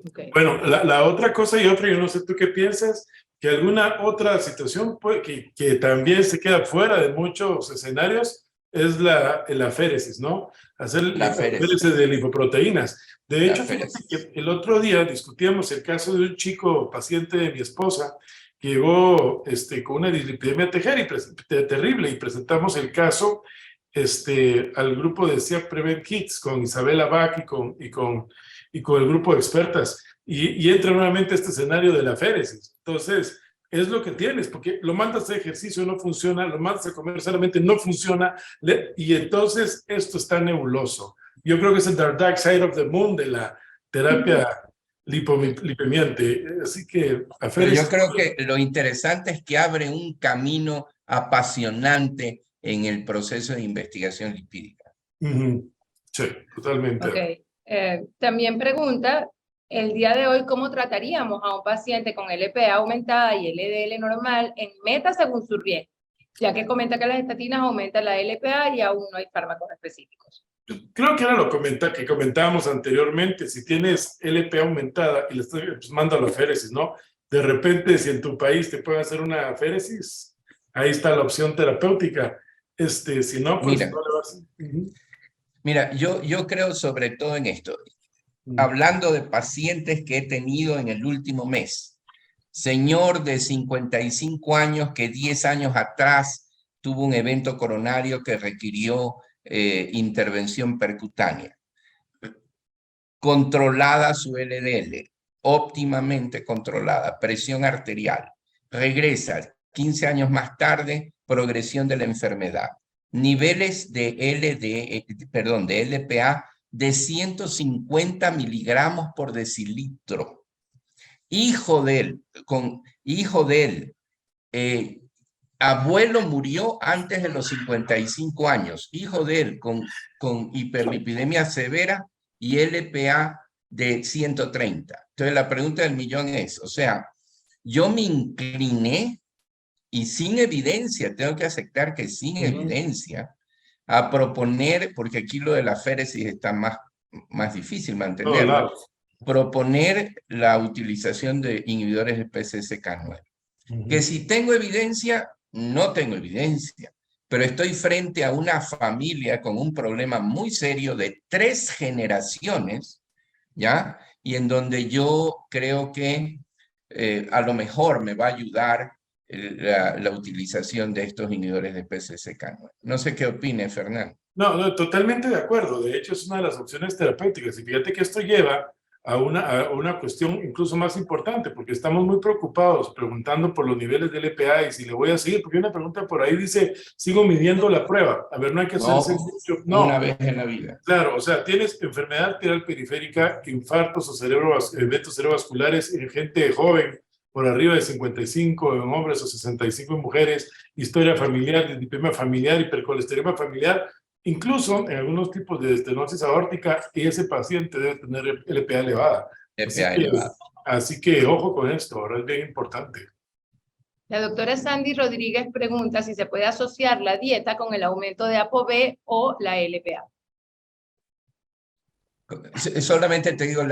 Speaker 5: Okay.
Speaker 3: Bueno, la otra cosa yo no sé tú qué piensas, que alguna otra situación que también se queda fuera de muchos escenarios es la aféresis, ¿no? Hacer la aféresis de lipoproteínas. De hecho, fíjate que el otro día discutíamos el caso de un chico paciente de mi esposa que llegó con una dislipidemia terrible y presentamos el caso al grupo de CIAP Prevent Kids con Isabela Bach y con el grupo de expertas. Y entra nuevamente este escenario de la aféresis. Entonces, es lo que tienes, porque lo mandas a hacer ejercicio, no funciona, lo mandas a comer solamente, no funciona, y entonces esto está nebuloso. Yo creo que es el dark side of the moon de la terapia lipemiante. Así que aféresis.
Speaker 4: Pero yo creo que lo interesante es que abre un camino apasionante en el proceso de investigación lipídica.
Speaker 3: Sí, totalmente.
Speaker 5: Okay. También pregunta, el día de hoy, ¿cómo trataríamos a un paciente con LPA aumentada y LDL normal en meta según su riesgo? Ya que comenta que las estatinas aumentan la LPA y aún no hay fármacos específicos.
Speaker 3: Creo que era que comentábamos anteriormente, si tienes LP aumentada y le estás pues, manda la féresis, ¿no? De repente, si en tu país te pueden hacer una féresis, ahí está la opción terapéutica. Si no, pues
Speaker 4: Mira,
Speaker 3: no le vas.
Speaker 4: mira, yo creo sobre todo en esto, hablando de pacientes que he tenido en el último mes. Señor de 55 años que 10 años atrás tuvo un evento coronario que requirió intervención percutánea. Controlada su LDL, óptimamente controlada, presión arterial. Regresa 15 años más tarde, progresión de la enfermedad. Niveles de de LPA de 150 miligramos por decilitro. Hijo de él, abuelo murió antes de los 55 años, hijo de él con hiperlipidemia severa y LPA de 130. Entonces la pregunta del millón es, o sea, yo me incliné y sin evidencia, tengo que aceptar que sin evidencia, a proponer, porque aquí lo de la féresis está más difícil
Speaker 3: Todos
Speaker 4: mantenerla,
Speaker 3: lados.
Speaker 4: proponer la utilización de inhibidores de PCSK9. Que si tengo evidencia, no tengo evidencia, pero estoy frente a una familia con un problema muy serio de 3 generaciones, ¿ya? Y en donde yo creo que a lo mejor me va a ayudar la utilización de estos inhibidores de PCSK9. No sé qué opine, Fernando.
Speaker 3: No, no, totalmente de acuerdo. De hecho, es una de las opciones terapéuticas. Y fíjate que esto lleva a una cuestión incluso más importante, porque estamos muy preocupados preguntando por los niveles de LPA y si le voy a seguir, porque una pregunta por ahí dice, sigo midiendo la prueba. A ver, no hay que hacerse
Speaker 4: No,
Speaker 3: mucho.
Speaker 4: una
Speaker 3: No,
Speaker 4: vez en la vida.
Speaker 3: claro, o sea, tienes enfermedad arterial periférica, infartos o eventos cerebrovasculares en gente joven, por arriba de 55, en hombres o 65 en mujeres, historia familiar, dislipidemia familiar, hipercolesterolemia familiar, incluso en algunos tipos de estenosis aórtica, y ese paciente debe tener LPA elevada.
Speaker 4: LPA elevado.
Speaker 3: Así que ojo con esto, ahora es bien importante.
Speaker 5: La doctora Sandy Rodríguez pregunta si se puede asociar la dieta con el aumento de ApoB o la LPA.
Speaker 4: Solamente te digo,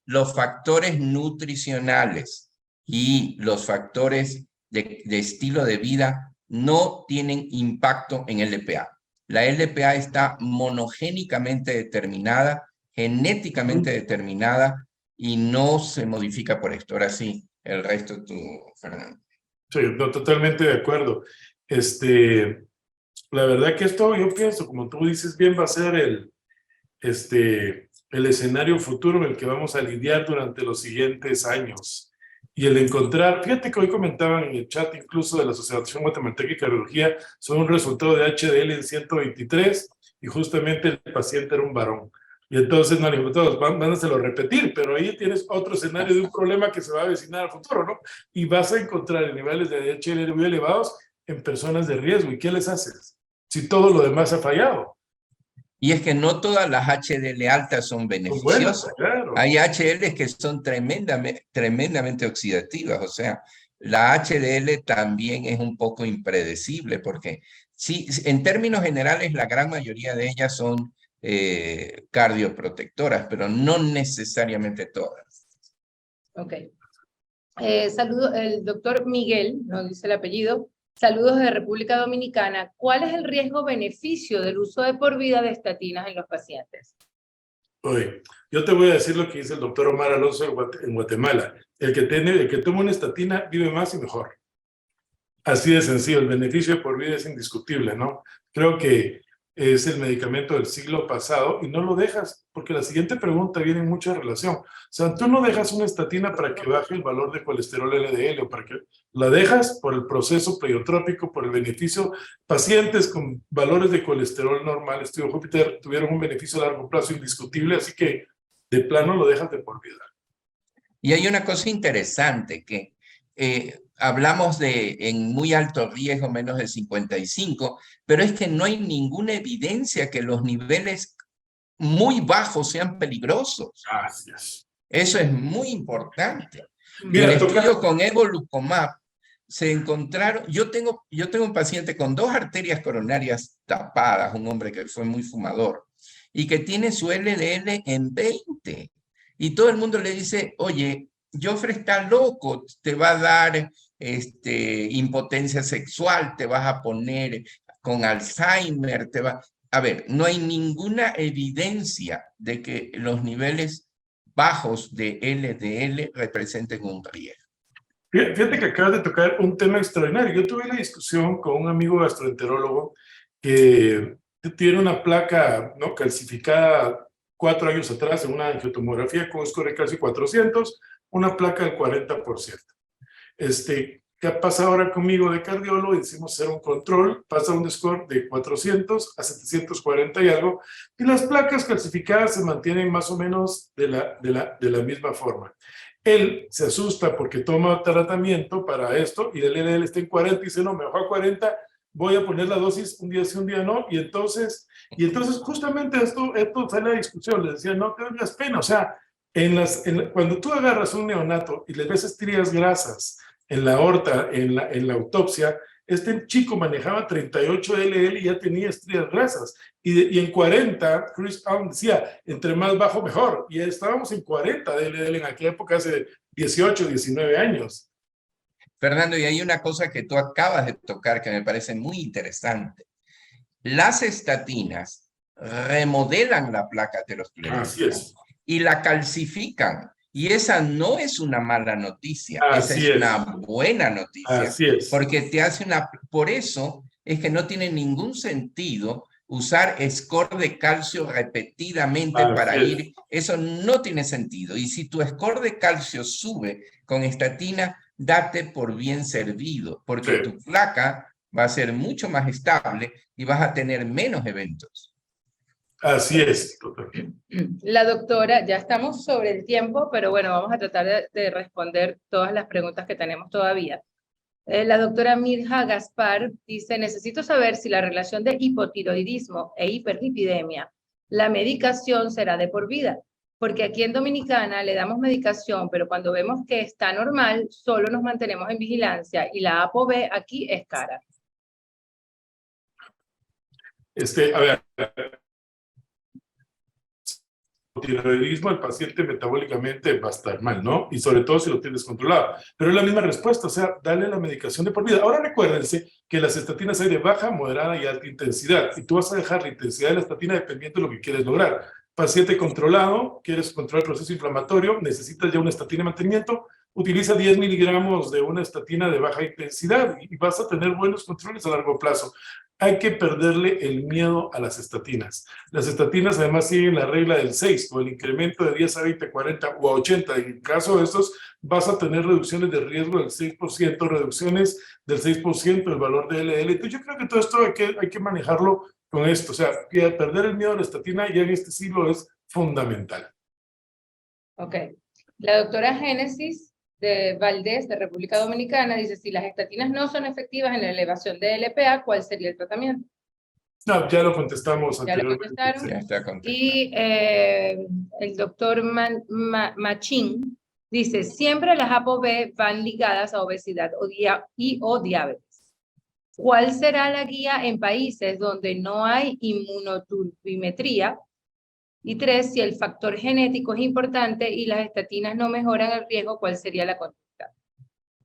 Speaker 4: los factores nutricionales y los factores de estilo de vida no tienen impacto en LPA. La LPA está monogénicamente determinada, genéticamente determinada y no se modifica por esto. Ahora sí, el resto tú, Fernando.
Speaker 3: Sí, no, totalmente de acuerdo. La verdad que esto yo pienso, como tú dices bien, va a ser el escenario futuro en el que vamos a lidiar durante los siguientes años. Y el encontrar, fíjate que hoy comentaban en el chat incluso de la Asociación Guatemalteca de Cardiología sobre un resultado de HDL en 123 y justamente el paciente era un varón. Y entonces no le digo, todos van a repetir, pero ahí tienes otro escenario de un problema que se va a avecinar al futuro, ¿no? Y vas a encontrar niveles de HDL muy elevados en personas de riesgo. ¿Y qué les haces? Si todo lo demás ha fallado.
Speaker 4: Y es que no todas las HDL altas son beneficiosas.
Speaker 3: Claro.
Speaker 4: Hay HDLs que son tremendamente oxidativas, o sea, la HDL también es un poco impredecible porque sí, en términos generales la gran mayoría de ellas son cardioprotectoras, pero no necesariamente todas.
Speaker 5: Ok. Saludo, el doctor Miguel, no dice el apellido. Saludos de República Dominicana. ¿Cuál es el riesgo-beneficio del uso de por vida de estatinas en los pacientes?
Speaker 3: Oye, yo te voy a decir lo que dice el doctor Omar Alonso en Guatemala. El que toma una estatina vive más y mejor. Así de sencillo, el beneficio de por vida es indiscutible, ¿no? Creo que es el medicamento del siglo pasado y no lo dejas, porque la siguiente pregunta viene en mucha relación. O sea, tú no dejas una estatina para que baje el valor de colesterol LDL o para que la dejas por el proceso pleiotrópico, por el beneficio. Pacientes con valores de colesterol normal, estudio Júpiter, tuvieron un beneficio a largo plazo indiscutible, así que de plano lo dejas de por vida.
Speaker 4: Y hay una cosa interesante que hablamos de en muy alto riesgo, menos de 55, pero es que no hay ninguna evidencia que los niveles muy bajos sean peligrosos.
Speaker 3: Gracias.
Speaker 4: Eso es muy importante.
Speaker 3: Mira,
Speaker 4: en el estudio con Evolucumab se encontraron, yo tengo un paciente con 2 arterias coronarias tapadas, un hombre que fue muy fumador, y que tiene su LDL en 20. Y todo el mundo le dice, oye, Joffre está loco, te va a dar impotencia sexual, te vas a poner con Alzheimer, te va... A ver, no hay ninguna evidencia de que los niveles bajos de LDL representen un riesgo.
Speaker 3: Fíjate que acabas de tocar un tema extraordinario. Yo tuve una discusión con un amigo gastroenterólogo que tiene una placa, ¿no?, calcificada 4 años atrás en una angiotomografía con score de calcio 400, una placa del 40%. ¿Qué pasa ahora conmigo de cardiólogo? Decimos hacer un control, pasa un score de 400 a 740 y algo, y las placas calcificadas se mantienen más o menos de la misma forma. Él se asusta porque toma tratamiento para esto y el LDL está en 40 y dice, no, me bajó a 40, voy a poner la dosis un día sí, un día no, y entonces justamente esto sale la discusión, le decía, no tengas pena, o sea, cuando tú agarras un neonato y le ves estrías grasas en la aorta, en la autopsia, este chico manejaba 38 de LDL y ya tenía estrías grasas. Y en 40, Chris Allen decía, entre más bajo mejor. Y estábamos en 40 de LDL en aquella época, hace 18, 19 años.
Speaker 4: Fernando, y hay una cosa que tú acabas de tocar que me parece muy interesante. Las estatinas remodelan la placa aterosclerótica.
Speaker 3: Así es.
Speaker 4: Y la calcifican. Y esa no es una mala noticia, esa es una buena noticia.
Speaker 3: Así es.
Speaker 4: Porque te hace una... Por eso es que no tiene ningún sentido usar score de calcio repetidamente para ir... Eso no tiene sentido. Y si tu score de calcio sube con estatina, date por bien servido, porque tu placa va a ser mucho más estable y vas a tener menos eventos.
Speaker 3: Así es.
Speaker 5: La doctora, ya estamos sobre el tiempo, pero bueno, vamos a tratar de responder todas las preguntas que tenemos todavía. La doctora Mirja Gaspar dice, necesito saber si la relación de hipotiroidismo e hiperlipidemia, la medicación será de por vida, porque aquí en Dominicana le damos medicación, pero cuando vemos que está normal, solo nos mantenemos en vigilancia y la ApoB aquí es cara.
Speaker 3: A ver, hipotiroidismo, el paciente metabólicamente va a estar mal, ¿no? Y sobre todo si lo tienes controlado. Pero es la misma respuesta, o sea, dale la medicación de por vida. Ahora recuérdense que las estatinas hay de baja, moderada y alta intensidad. Y tú vas a dejar la intensidad de la estatina dependiendo de lo que quieres lograr. Paciente controlado, quieres controlar el proceso inflamatorio, necesitas ya una estatina de mantenimiento, utiliza 10 miligramos de una estatina de baja intensidad y vas a tener buenos controles a largo plazo. Hay que perderle el miedo a las estatinas. Las estatinas además siguen la regla del 6, con el incremento de 10 a 20, 40 o a 80. En el caso de estos, vas a tener reducciones de riesgo del 6%, reducciones del 6% del valor de LDL. Entonces yo creo que todo esto hay que manejarlo con esto. O sea, que perder el miedo a la estatina ya en este siglo es fundamental.
Speaker 5: Ok. La doctora Génesis de Valdés, de República Dominicana, dice, si las estatinas no son efectivas en la elevación de LPA, ¿cuál sería el tratamiento?
Speaker 3: No, ya lo contestamos
Speaker 5: anteriormente. Ya lo contestaron.
Speaker 3: Sí.
Speaker 4: Ya está contestado.
Speaker 5: Y el doctor Machín dice, siempre las ApoB van ligadas a obesidad o diabetes. ¿Cuál será la guía en países donde no hay inmunoturbimetría? Y 3, si el factor genético es importante y las estatinas no mejoran el riesgo, ¿cuál sería la conducta?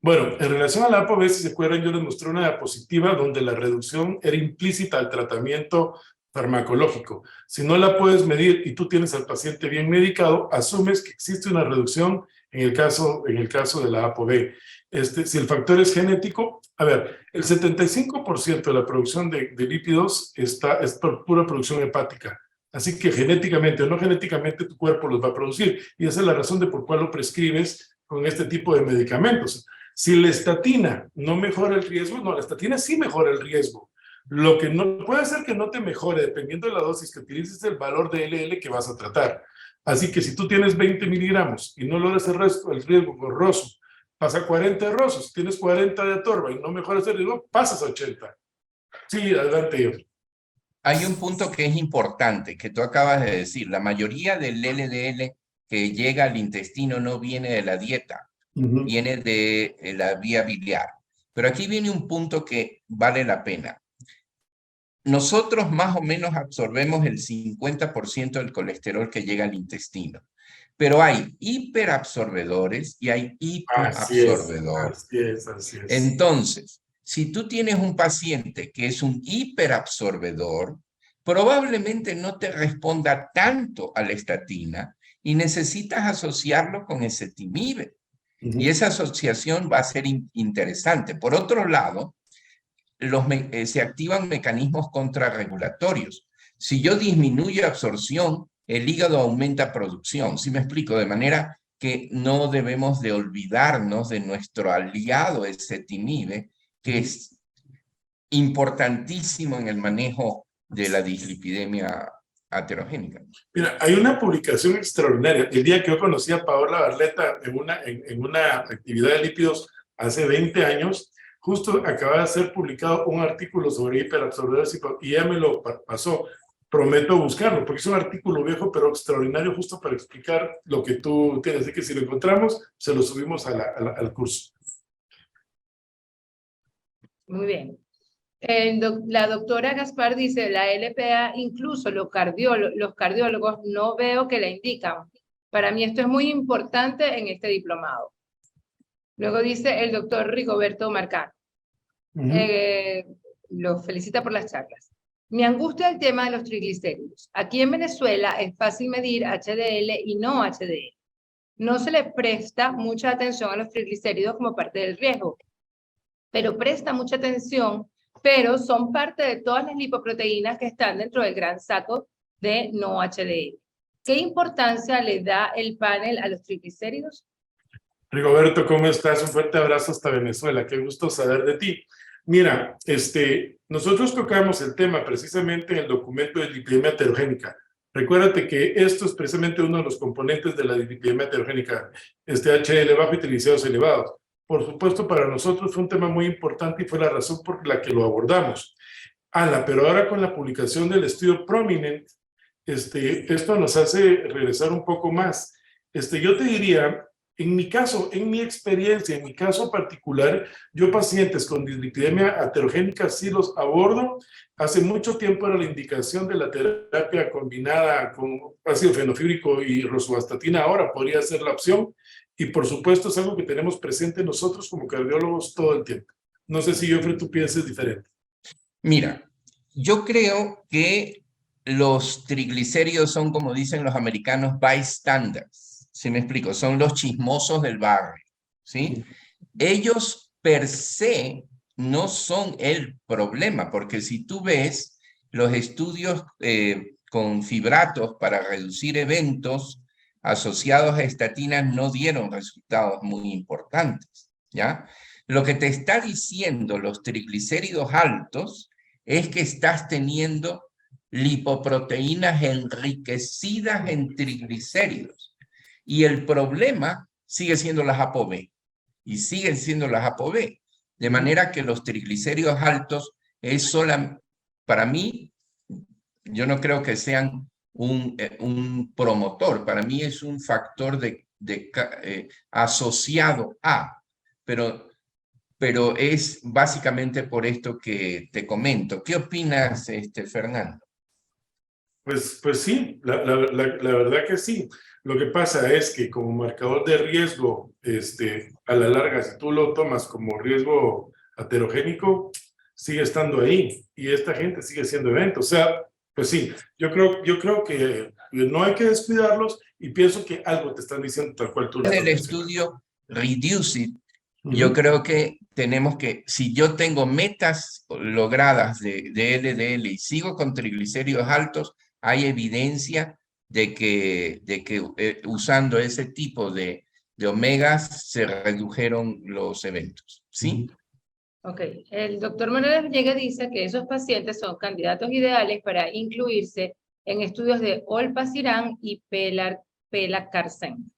Speaker 3: Bueno, en relación a la ApoB, si se acuerdan, yo les mostré una diapositiva donde la reducción era implícita al tratamiento farmacológico. Si no la puedes medir y tú tienes al paciente bien medicado, asumes que existe una reducción en el caso de la ApoB. Si el factor es genético, a ver, el 75% de la producción de lípidos es por pura producción hepática. Así que genéticamente o no genéticamente tu cuerpo los va a producir. Y esa es la razón de por cuál lo prescribes con este tipo de medicamentos. Si la estatina no mejora el riesgo, no, la estatina sí mejora el riesgo. Lo que no puede ser que no te mejore, dependiendo de la dosis que utilices, el valor de LDL que vas a tratar. Así que si tú tienes 20 miligramos y no logras el riesgo con roso, pasa a 40 de roso. Si tienes 40 de atorva y no mejoras el riesgo, pasas a 80. Sí, adelante.
Speaker 4: Hay un punto que es importante, que tú acabas de decir. La mayoría del LDL que llega al intestino no viene de la dieta, viene de la vía biliar. Pero aquí viene un punto que vale la pena. nosotros más o menos absorbemos el 50% del colesterol que llega al intestino, pero hay hiperabsorbedores y hay
Speaker 3: Así es,
Speaker 4: hipoabsorbedores.
Speaker 3: así es, así es.
Speaker 4: Entonces, si tú tienes un paciente que es un hiperabsorbedor, probablemente no te responda tanto a la estatina y necesitas asociarlo con ezetimibe. Y esa asociación va a ser interesante. Por otro lado, se activan mecanismos contrarregulatorios. Si yo disminuyo absorción, el hígado aumenta producción. ¿Sí me explico? De manera que no debemos de olvidarnos de nuestro aliado ezetimibe, que es importantísimo en el manejo de la dislipidemia aterogénica.
Speaker 3: Mira, hay una publicación extraordinaria. El día que yo conocí a Paola Barletta en una actividad de lípidos hace 20 años, justo acaba de ser publicado un artículo sobre hiperabsorbedores y ella me lo pasó. Prometo buscarlo, porque es un artículo viejo, pero extraordinario, justo para explicar lo que tú tienes. Así que si lo encontramos, se lo subimos al curso.
Speaker 5: Muy bien. La doctora Gaspar dice, la LPA, incluso los cardiólogos no veo que la indican. Para mí esto es muy importante en este diplomado. Luego dice el doctor Rigoberto Marcano. Lo felicita por las charlas. Me angustia el tema de los triglicéridos. Aquí en Venezuela es fácil medir HDL y no HDL. No se le presta mucha atención a los triglicéridos como parte del riesgo, pero presta mucha atención, pero son parte de todas las lipoproteínas que están dentro del gran saco de no HDL. ¿Qué importancia le da el panel a los triglicéridos?
Speaker 3: Rigoberto, ¿cómo estás? Un fuerte abrazo hasta Venezuela. Qué gusto saber de ti. Mira, nosotros tocamos el tema precisamente en el documento de dislipidemia aterogénica. Recuérdate que esto es precisamente uno de los componentes de la dislipidemia aterogénica, HDL bajo y triglicéridos elevados. Por supuesto, para nosotros fue un tema muy importante y fue la razón por la que lo abordamos. Pero ahora con la publicación del estudio Prominent, esto nos hace regresar un poco más. Yo te diría, en mi caso, en mi experiencia, en mi caso particular, yo pacientes con dislipidemia aterogénica sí los abordo. Hace mucho tiempo era la indicación de la terapia combinada con ácido fenofíbrico y rosuvastatina, ahora podría ser la opción. Y por supuesto es algo que tenemos presente nosotros como cardiólogos todo el tiempo. No sé si, Jofre, tú piensas diferente.
Speaker 4: Mira, yo creo que los triglicéridos son, como dicen los americanos, bystanders. ¿Sí me explico? Son los chismosos del barrio, ¿sí? Ellos per se no son el problema, porque si tú ves los estudios con fibratos para reducir eventos asociados a estatinas no dieron resultados muy importantes, ¿ya? Lo que te está diciendo los triglicéridos altos es que estás teniendo lipoproteínas enriquecidas en triglicéridos. Y el problema sigue siendo las ApoB. Y siguen siendo las ApoB. De manera que los triglicéridos altos es para mí, yo no creo que sean un promotor. Para mí es un factor asociado a. Pero es básicamente por esto que te comento. ¿Qué opinas, Fernando?
Speaker 3: Pues sí, la verdad que sí. Lo que pasa es que como marcador de riesgo, a la larga, si tú lo tomas como riesgo aterogénico, sigue estando ahí y esta gente sigue haciendo eventos. O sea, pues sí, yo creo que no hay que descuidarlos y pienso que algo te están diciendo tal cual tú lo estás
Speaker 4: En el
Speaker 3: diciendo.
Speaker 4: estudio Reduce It, yo creo que tenemos que, si yo tengo metas logradas de LDL y sigo con triglicéridos altos, hay evidencia de que usando ese tipo de omegas se redujeron los eventos, ¿sí?
Speaker 5: Ok, el doctor Manuel Villegas dice que esos pacientes son candidatos ideales para incluirse en estudios de olpasiran y pelacarsen.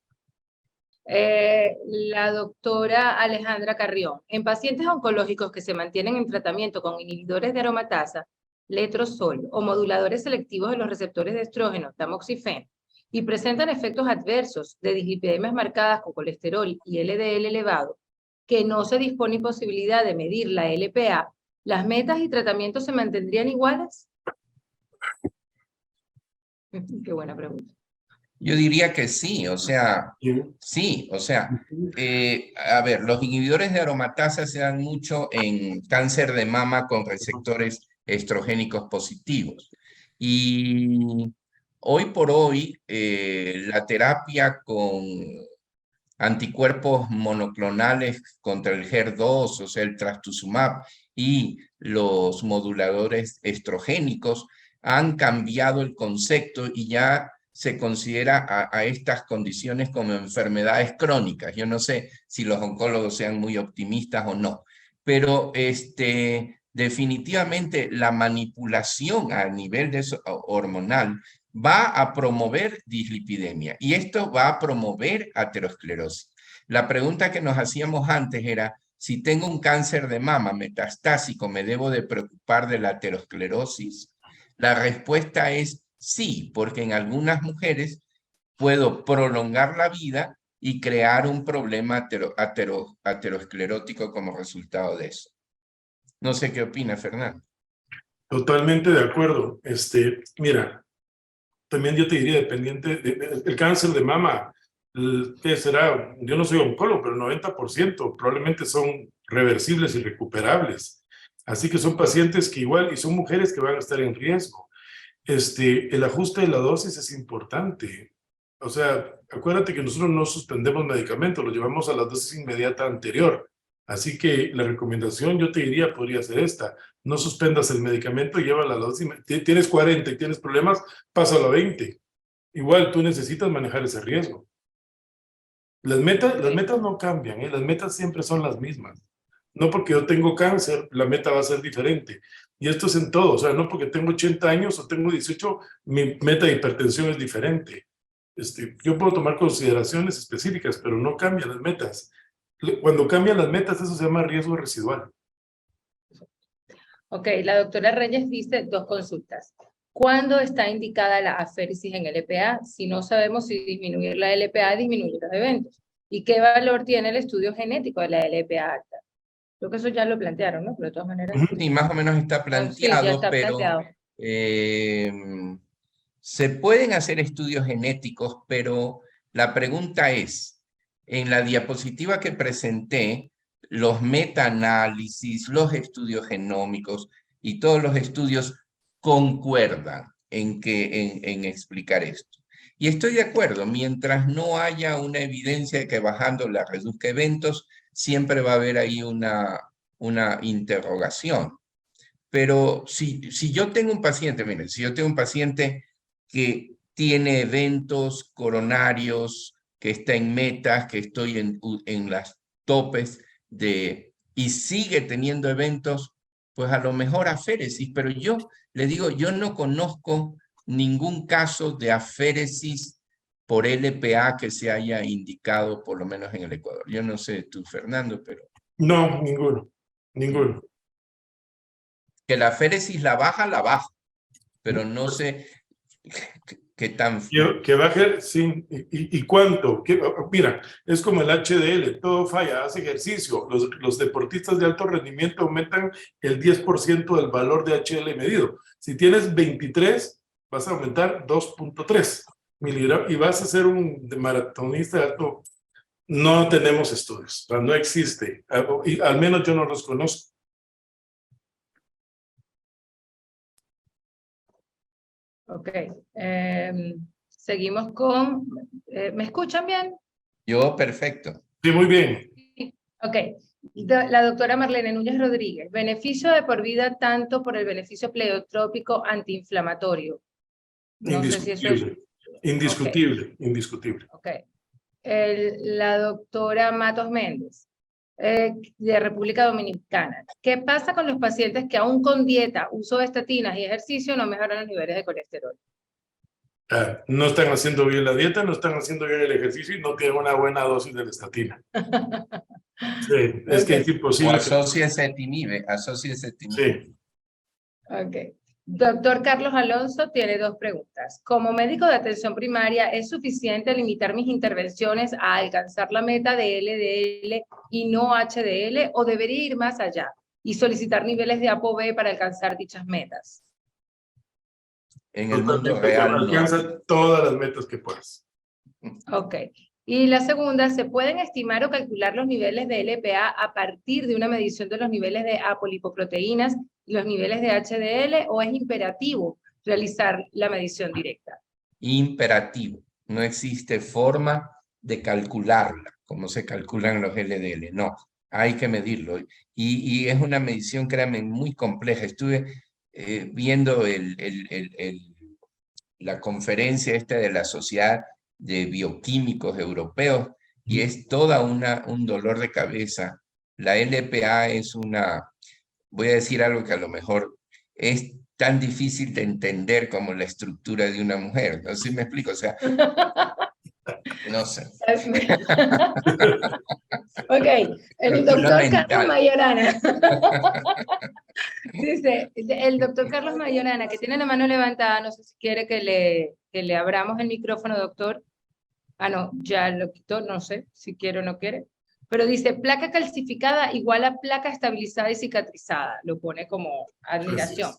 Speaker 5: La doctora Alejandra Carrión, en pacientes oncológicos que se mantienen en tratamiento con inhibidores de aromatasa, letrozol o moduladores selectivos de los receptores de estrógeno, tamoxifeno, y presentan efectos adversos de dislipidemias marcadas con colesterol y LDL elevado, que no se dispone posibilidad de medir la LPA, ¿las metas y tratamientos se mantendrían iguales? Qué buena pregunta.
Speaker 4: Yo diría que sí, o sea, sí, o sea, a ver, los inhibidores de aromatasa se dan mucho en cáncer de mama con receptores estrogénicos positivos. Y hoy por hoy, la terapia con anticuerpos monoclonales contra el HER2, o sea, el trastuzumab, y los moduladores estrogénicos han cambiado el concepto y ya se considera a estas condiciones como enfermedades crónicas. Yo no sé si los oncólogos sean muy optimistas o no, pero definitivamente la manipulación a nivel hormonal va a promover dislipidemia y esto va a promover aterosclerosis. La pregunta que nos hacíamos antes era, si tengo un cáncer de mama metastásico, ¿me debo de preocupar de la aterosclerosis? La respuesta es sí, porque en algunas mujeres puedo prolongar la vida y crear un problema aterosclerótico como resultado de eso. No sé qué opina, Fernando.
Speaker 3: Totalmente de acuerdo. Mira, también yo te diría, dependiente el cáncer de mama, ¿qué será? Yo no soy oncólogo, pero el 90% probablemente son reversibles y recuperables. Así que son pacientes que igual, y son mujeres que van a estar en riesgo. El ajuste de la dosis es importante. O sea, acuérdate que nosotros no suspendemos medicamentos, los llevamos a la dosis inmediata anterior. Así que la recomendación, yo te diría, podría ser esta. No suspendas el medicamento, lleva la dosis. Tienes 40 y tienes problemas, pásalo a 20. Igual tú necesitas manejar ese riesgo. Las metas no cambian, ¿eh? Las metas siempre son las mismas. No porque yo tengo cáncer, la meta va a ser diferente. Y esto es en todo, o sea, no porque tengo 80 años o tengo 18, mi meta de hipertensión es diferente. Yo puedo tomar consideraciones específicas, pero no cambian las metas. Cuando cambian las metas, eso se llama riesgo residual.
Speaker 5: Ok, la doctora Reyes dice 2 consultas. ¿Cuándo está indicada la aféresis en LPA? Si no sabemos si disminuir la LPA disminuye los eventos. ¿Y qué valor tiene el estudio genético de la LPA alta? Creo que eso ya lo plantearon, ¿no? Pero de todas maneras.
Speaker 4: Y más o menos está planteado,
Speaker 5: sí, ya está
Speaker 4: pero
Speaker 5: planteado.
Speaker 4: se pueden hacer estudios genéticos, pero la pregunta es, en la diapositiva que presenté, los metaanálisis, los estudios genómicos y todos los estudios concuerdan en explicar esto. Y estoy de acuerdo, mientras no haya una evidencia de que bajando la reduzca eventos, siempre va a haber ahí una interrogación. Pero si yo tengo un paciente, miren, si yo tengo un paciente que tiene eventos coronarios, que está en metas, que estoy en las topes y sigue teniendo eventos, pues a lo mejor aféresis, pero yo le digo, yo no conozco ningún caso de aféresis por LPA que se haya indicado, por lo menos en el Ecuador. Yo no sé tú, Fernando, pero...
Speaker 3: No, ninguno.
Speaker 4: Que la aféresis la baja, pero no sé qué tan...
Speaker 3: Que baje, sí. ¿Y cuánto? Mira, es como el HDL, todo falla, hace ejercicio. Los deportistas de alto rendimiento aumentan el 10% del valor de HDL medido. Si tienes 23, vas a aumentar 2.3 miligramos y vas a ser un maratonista de alto. No tenemos estudios, o sea, no existe. Y al menos yo no los conozco.
Speaker 5: Ok. Seguimos con... ¿me escuchan bien?
Speaker 4: Yo, perfecto.
Speaker 3: Sí, muy bien.
Speaker 5: Ok. La doctora Marlene Núñez Rodríguez. Beneficio de por vida tanto por el beneficio pleiotrópico antiinflamatorio. No sé si eso es...
Speaker 3: Indiscutible, indiscutible.
Speaker 5: Ok. La doctora Matos Méndez, de República Dominicana. ¿Qué pasa con los pacientes que aún con dieta, uso de estatinas y ejercicio no mejoran los niveles de colesterol?
Speaker 3: No están haciendo bien la dieta, no están haciendo bien el ejercicio y no tienen una buena dosis de la estatina. Sí, es que es imposible.
Speaker 4: O asóciese timibe.
Speaker 3: Sí.
Speaker 5: Ok. Doctor Carlos Alonso tiene 2 preguntas. Como médico de atención primaria, ¿es suficiente limitar mis intervenciones a alcanzar la meta de LDL y no HDL o debería ir más allá? y solicitar niveles de ApoB para alcanzar dichas metas.
Speaker 4: En el mundo
Speaker 3: Totalmente,
Speaker 4: real no.
Speaker 3: alcanza todas las metas que puedas.
Speaker 5: Ok. Y la segunda, ¿se pueden estimar o calcular los niveles de LPA a partir de una medición de los niveles de apolipoproteínas y los niveles de HDL, o es imperativo realizar la medición directa?
Speaker 4: Imperativo. No existe forma de calcularla, como se calculan los LDL. No, hay que medirlo. Y es una medición, créanme, muy compleja. Estuve viendo la conferencia esta de la Sociedad de Bioquímicos Europeos y es toda un dolor de cabeza. La LPA es voy a decir algo que a lo mejor es tan difícil de entender como la estructura de una mujer. No sé si me explico, o sea, no sé.
Speaker 5: Ok, el
Speaker 4: Estructura
Speaker 5: doctor Carlos
Speaker 4: mental.
Speaker 5: Mayorana. Dice, el doctor Carlos Mayorana, que tiene la mano levantada, no sé si quiere que le abramos el micrófono, doctor. Ah, no, ya lo quitó, no sé si quiere o no quiere. Pero dice, placa calcificada igual a placa estabilizada y cicatrizada. Lo pone como admiración. Y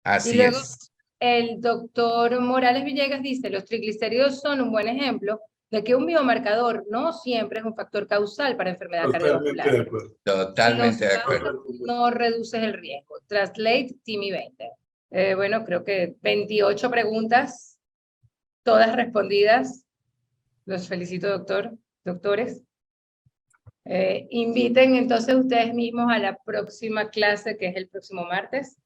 Speaker 4: Así
Speaker 5: luego
Speaker 4: es.
Speaker 5: el doctor Morales Villegas dice, los triglicéridos son un buen ejemplo de que un biomarcador no siempre es un factor causal para enfermedad
Speaker 3: Totalmente
Speaker 5: cardiovascular.
Speaker 3: de acuerdo.
Speaker 4: Totalmente de acuerdo.
Speaker 5: No reduces el riesgo. Translate Timmy 20. Bueno, creo que 28 preguntas, todas respondidas. Los felicito, doctores. Inviten entonces ustedes mismos a la próxima clase, que es el próximo martes.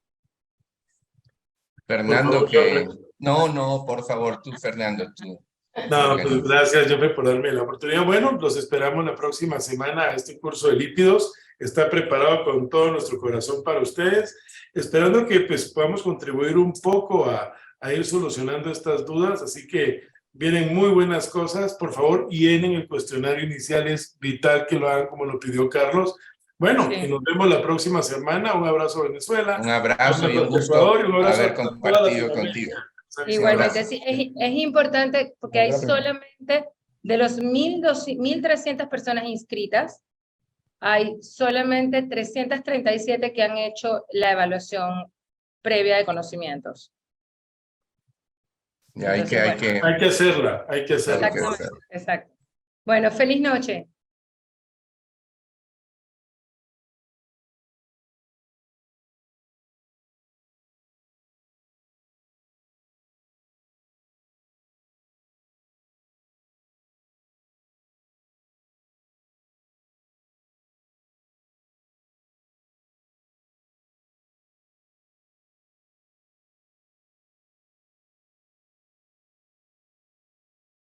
Speaker 4: Fernando,
Speaker 3: Jofe.
Speaker 4: No, por favor, tú, Fernando, tú.
Speaker 3: No, pues gracias, Jofe, por darme la oportunidad. Bueno, los esperamos la próxima semana a este curso de lípidos. Está preparado con todo nuestro corazón para ustedes, esperando que pues, podamos contribuir un poco a ir solucionando estas dudas. Así que vienen muy buenas cosas. Por favor, llenen el cuestionario inicial. Es vital que lo hagan como lo pidió Carlos. Bueno,
Speaker 5: Sí.
Speaker 3: y nos vemos la próxima semana. Un abrazo a Venezuela.
Speaker 4: Un abrazo y un gusto
Speaker 3: Ecuador, y un abrazo
Speaker 4: haber
Speaker 3: a toda
Speaker 4: compartido
Speaker 3: Latinoamérica.
Speaker 4: contigo.
Speaker 5: Igualmente, sí, es importante porque hay
Speaker 4: Gracias.
Speaker 5: solamente, de los 1.300 personas inscritas, hay solamente 337 que han hecho la evaluación previa de conocimientos.
Speaker 4: Y hay
Speaker 5: Entonces,
Speaker 4: que
Speaker 3: Hay que hacerla, hay que hacerla.
Speaker 5: Exactamente, exacto. Bueno, feliz noche.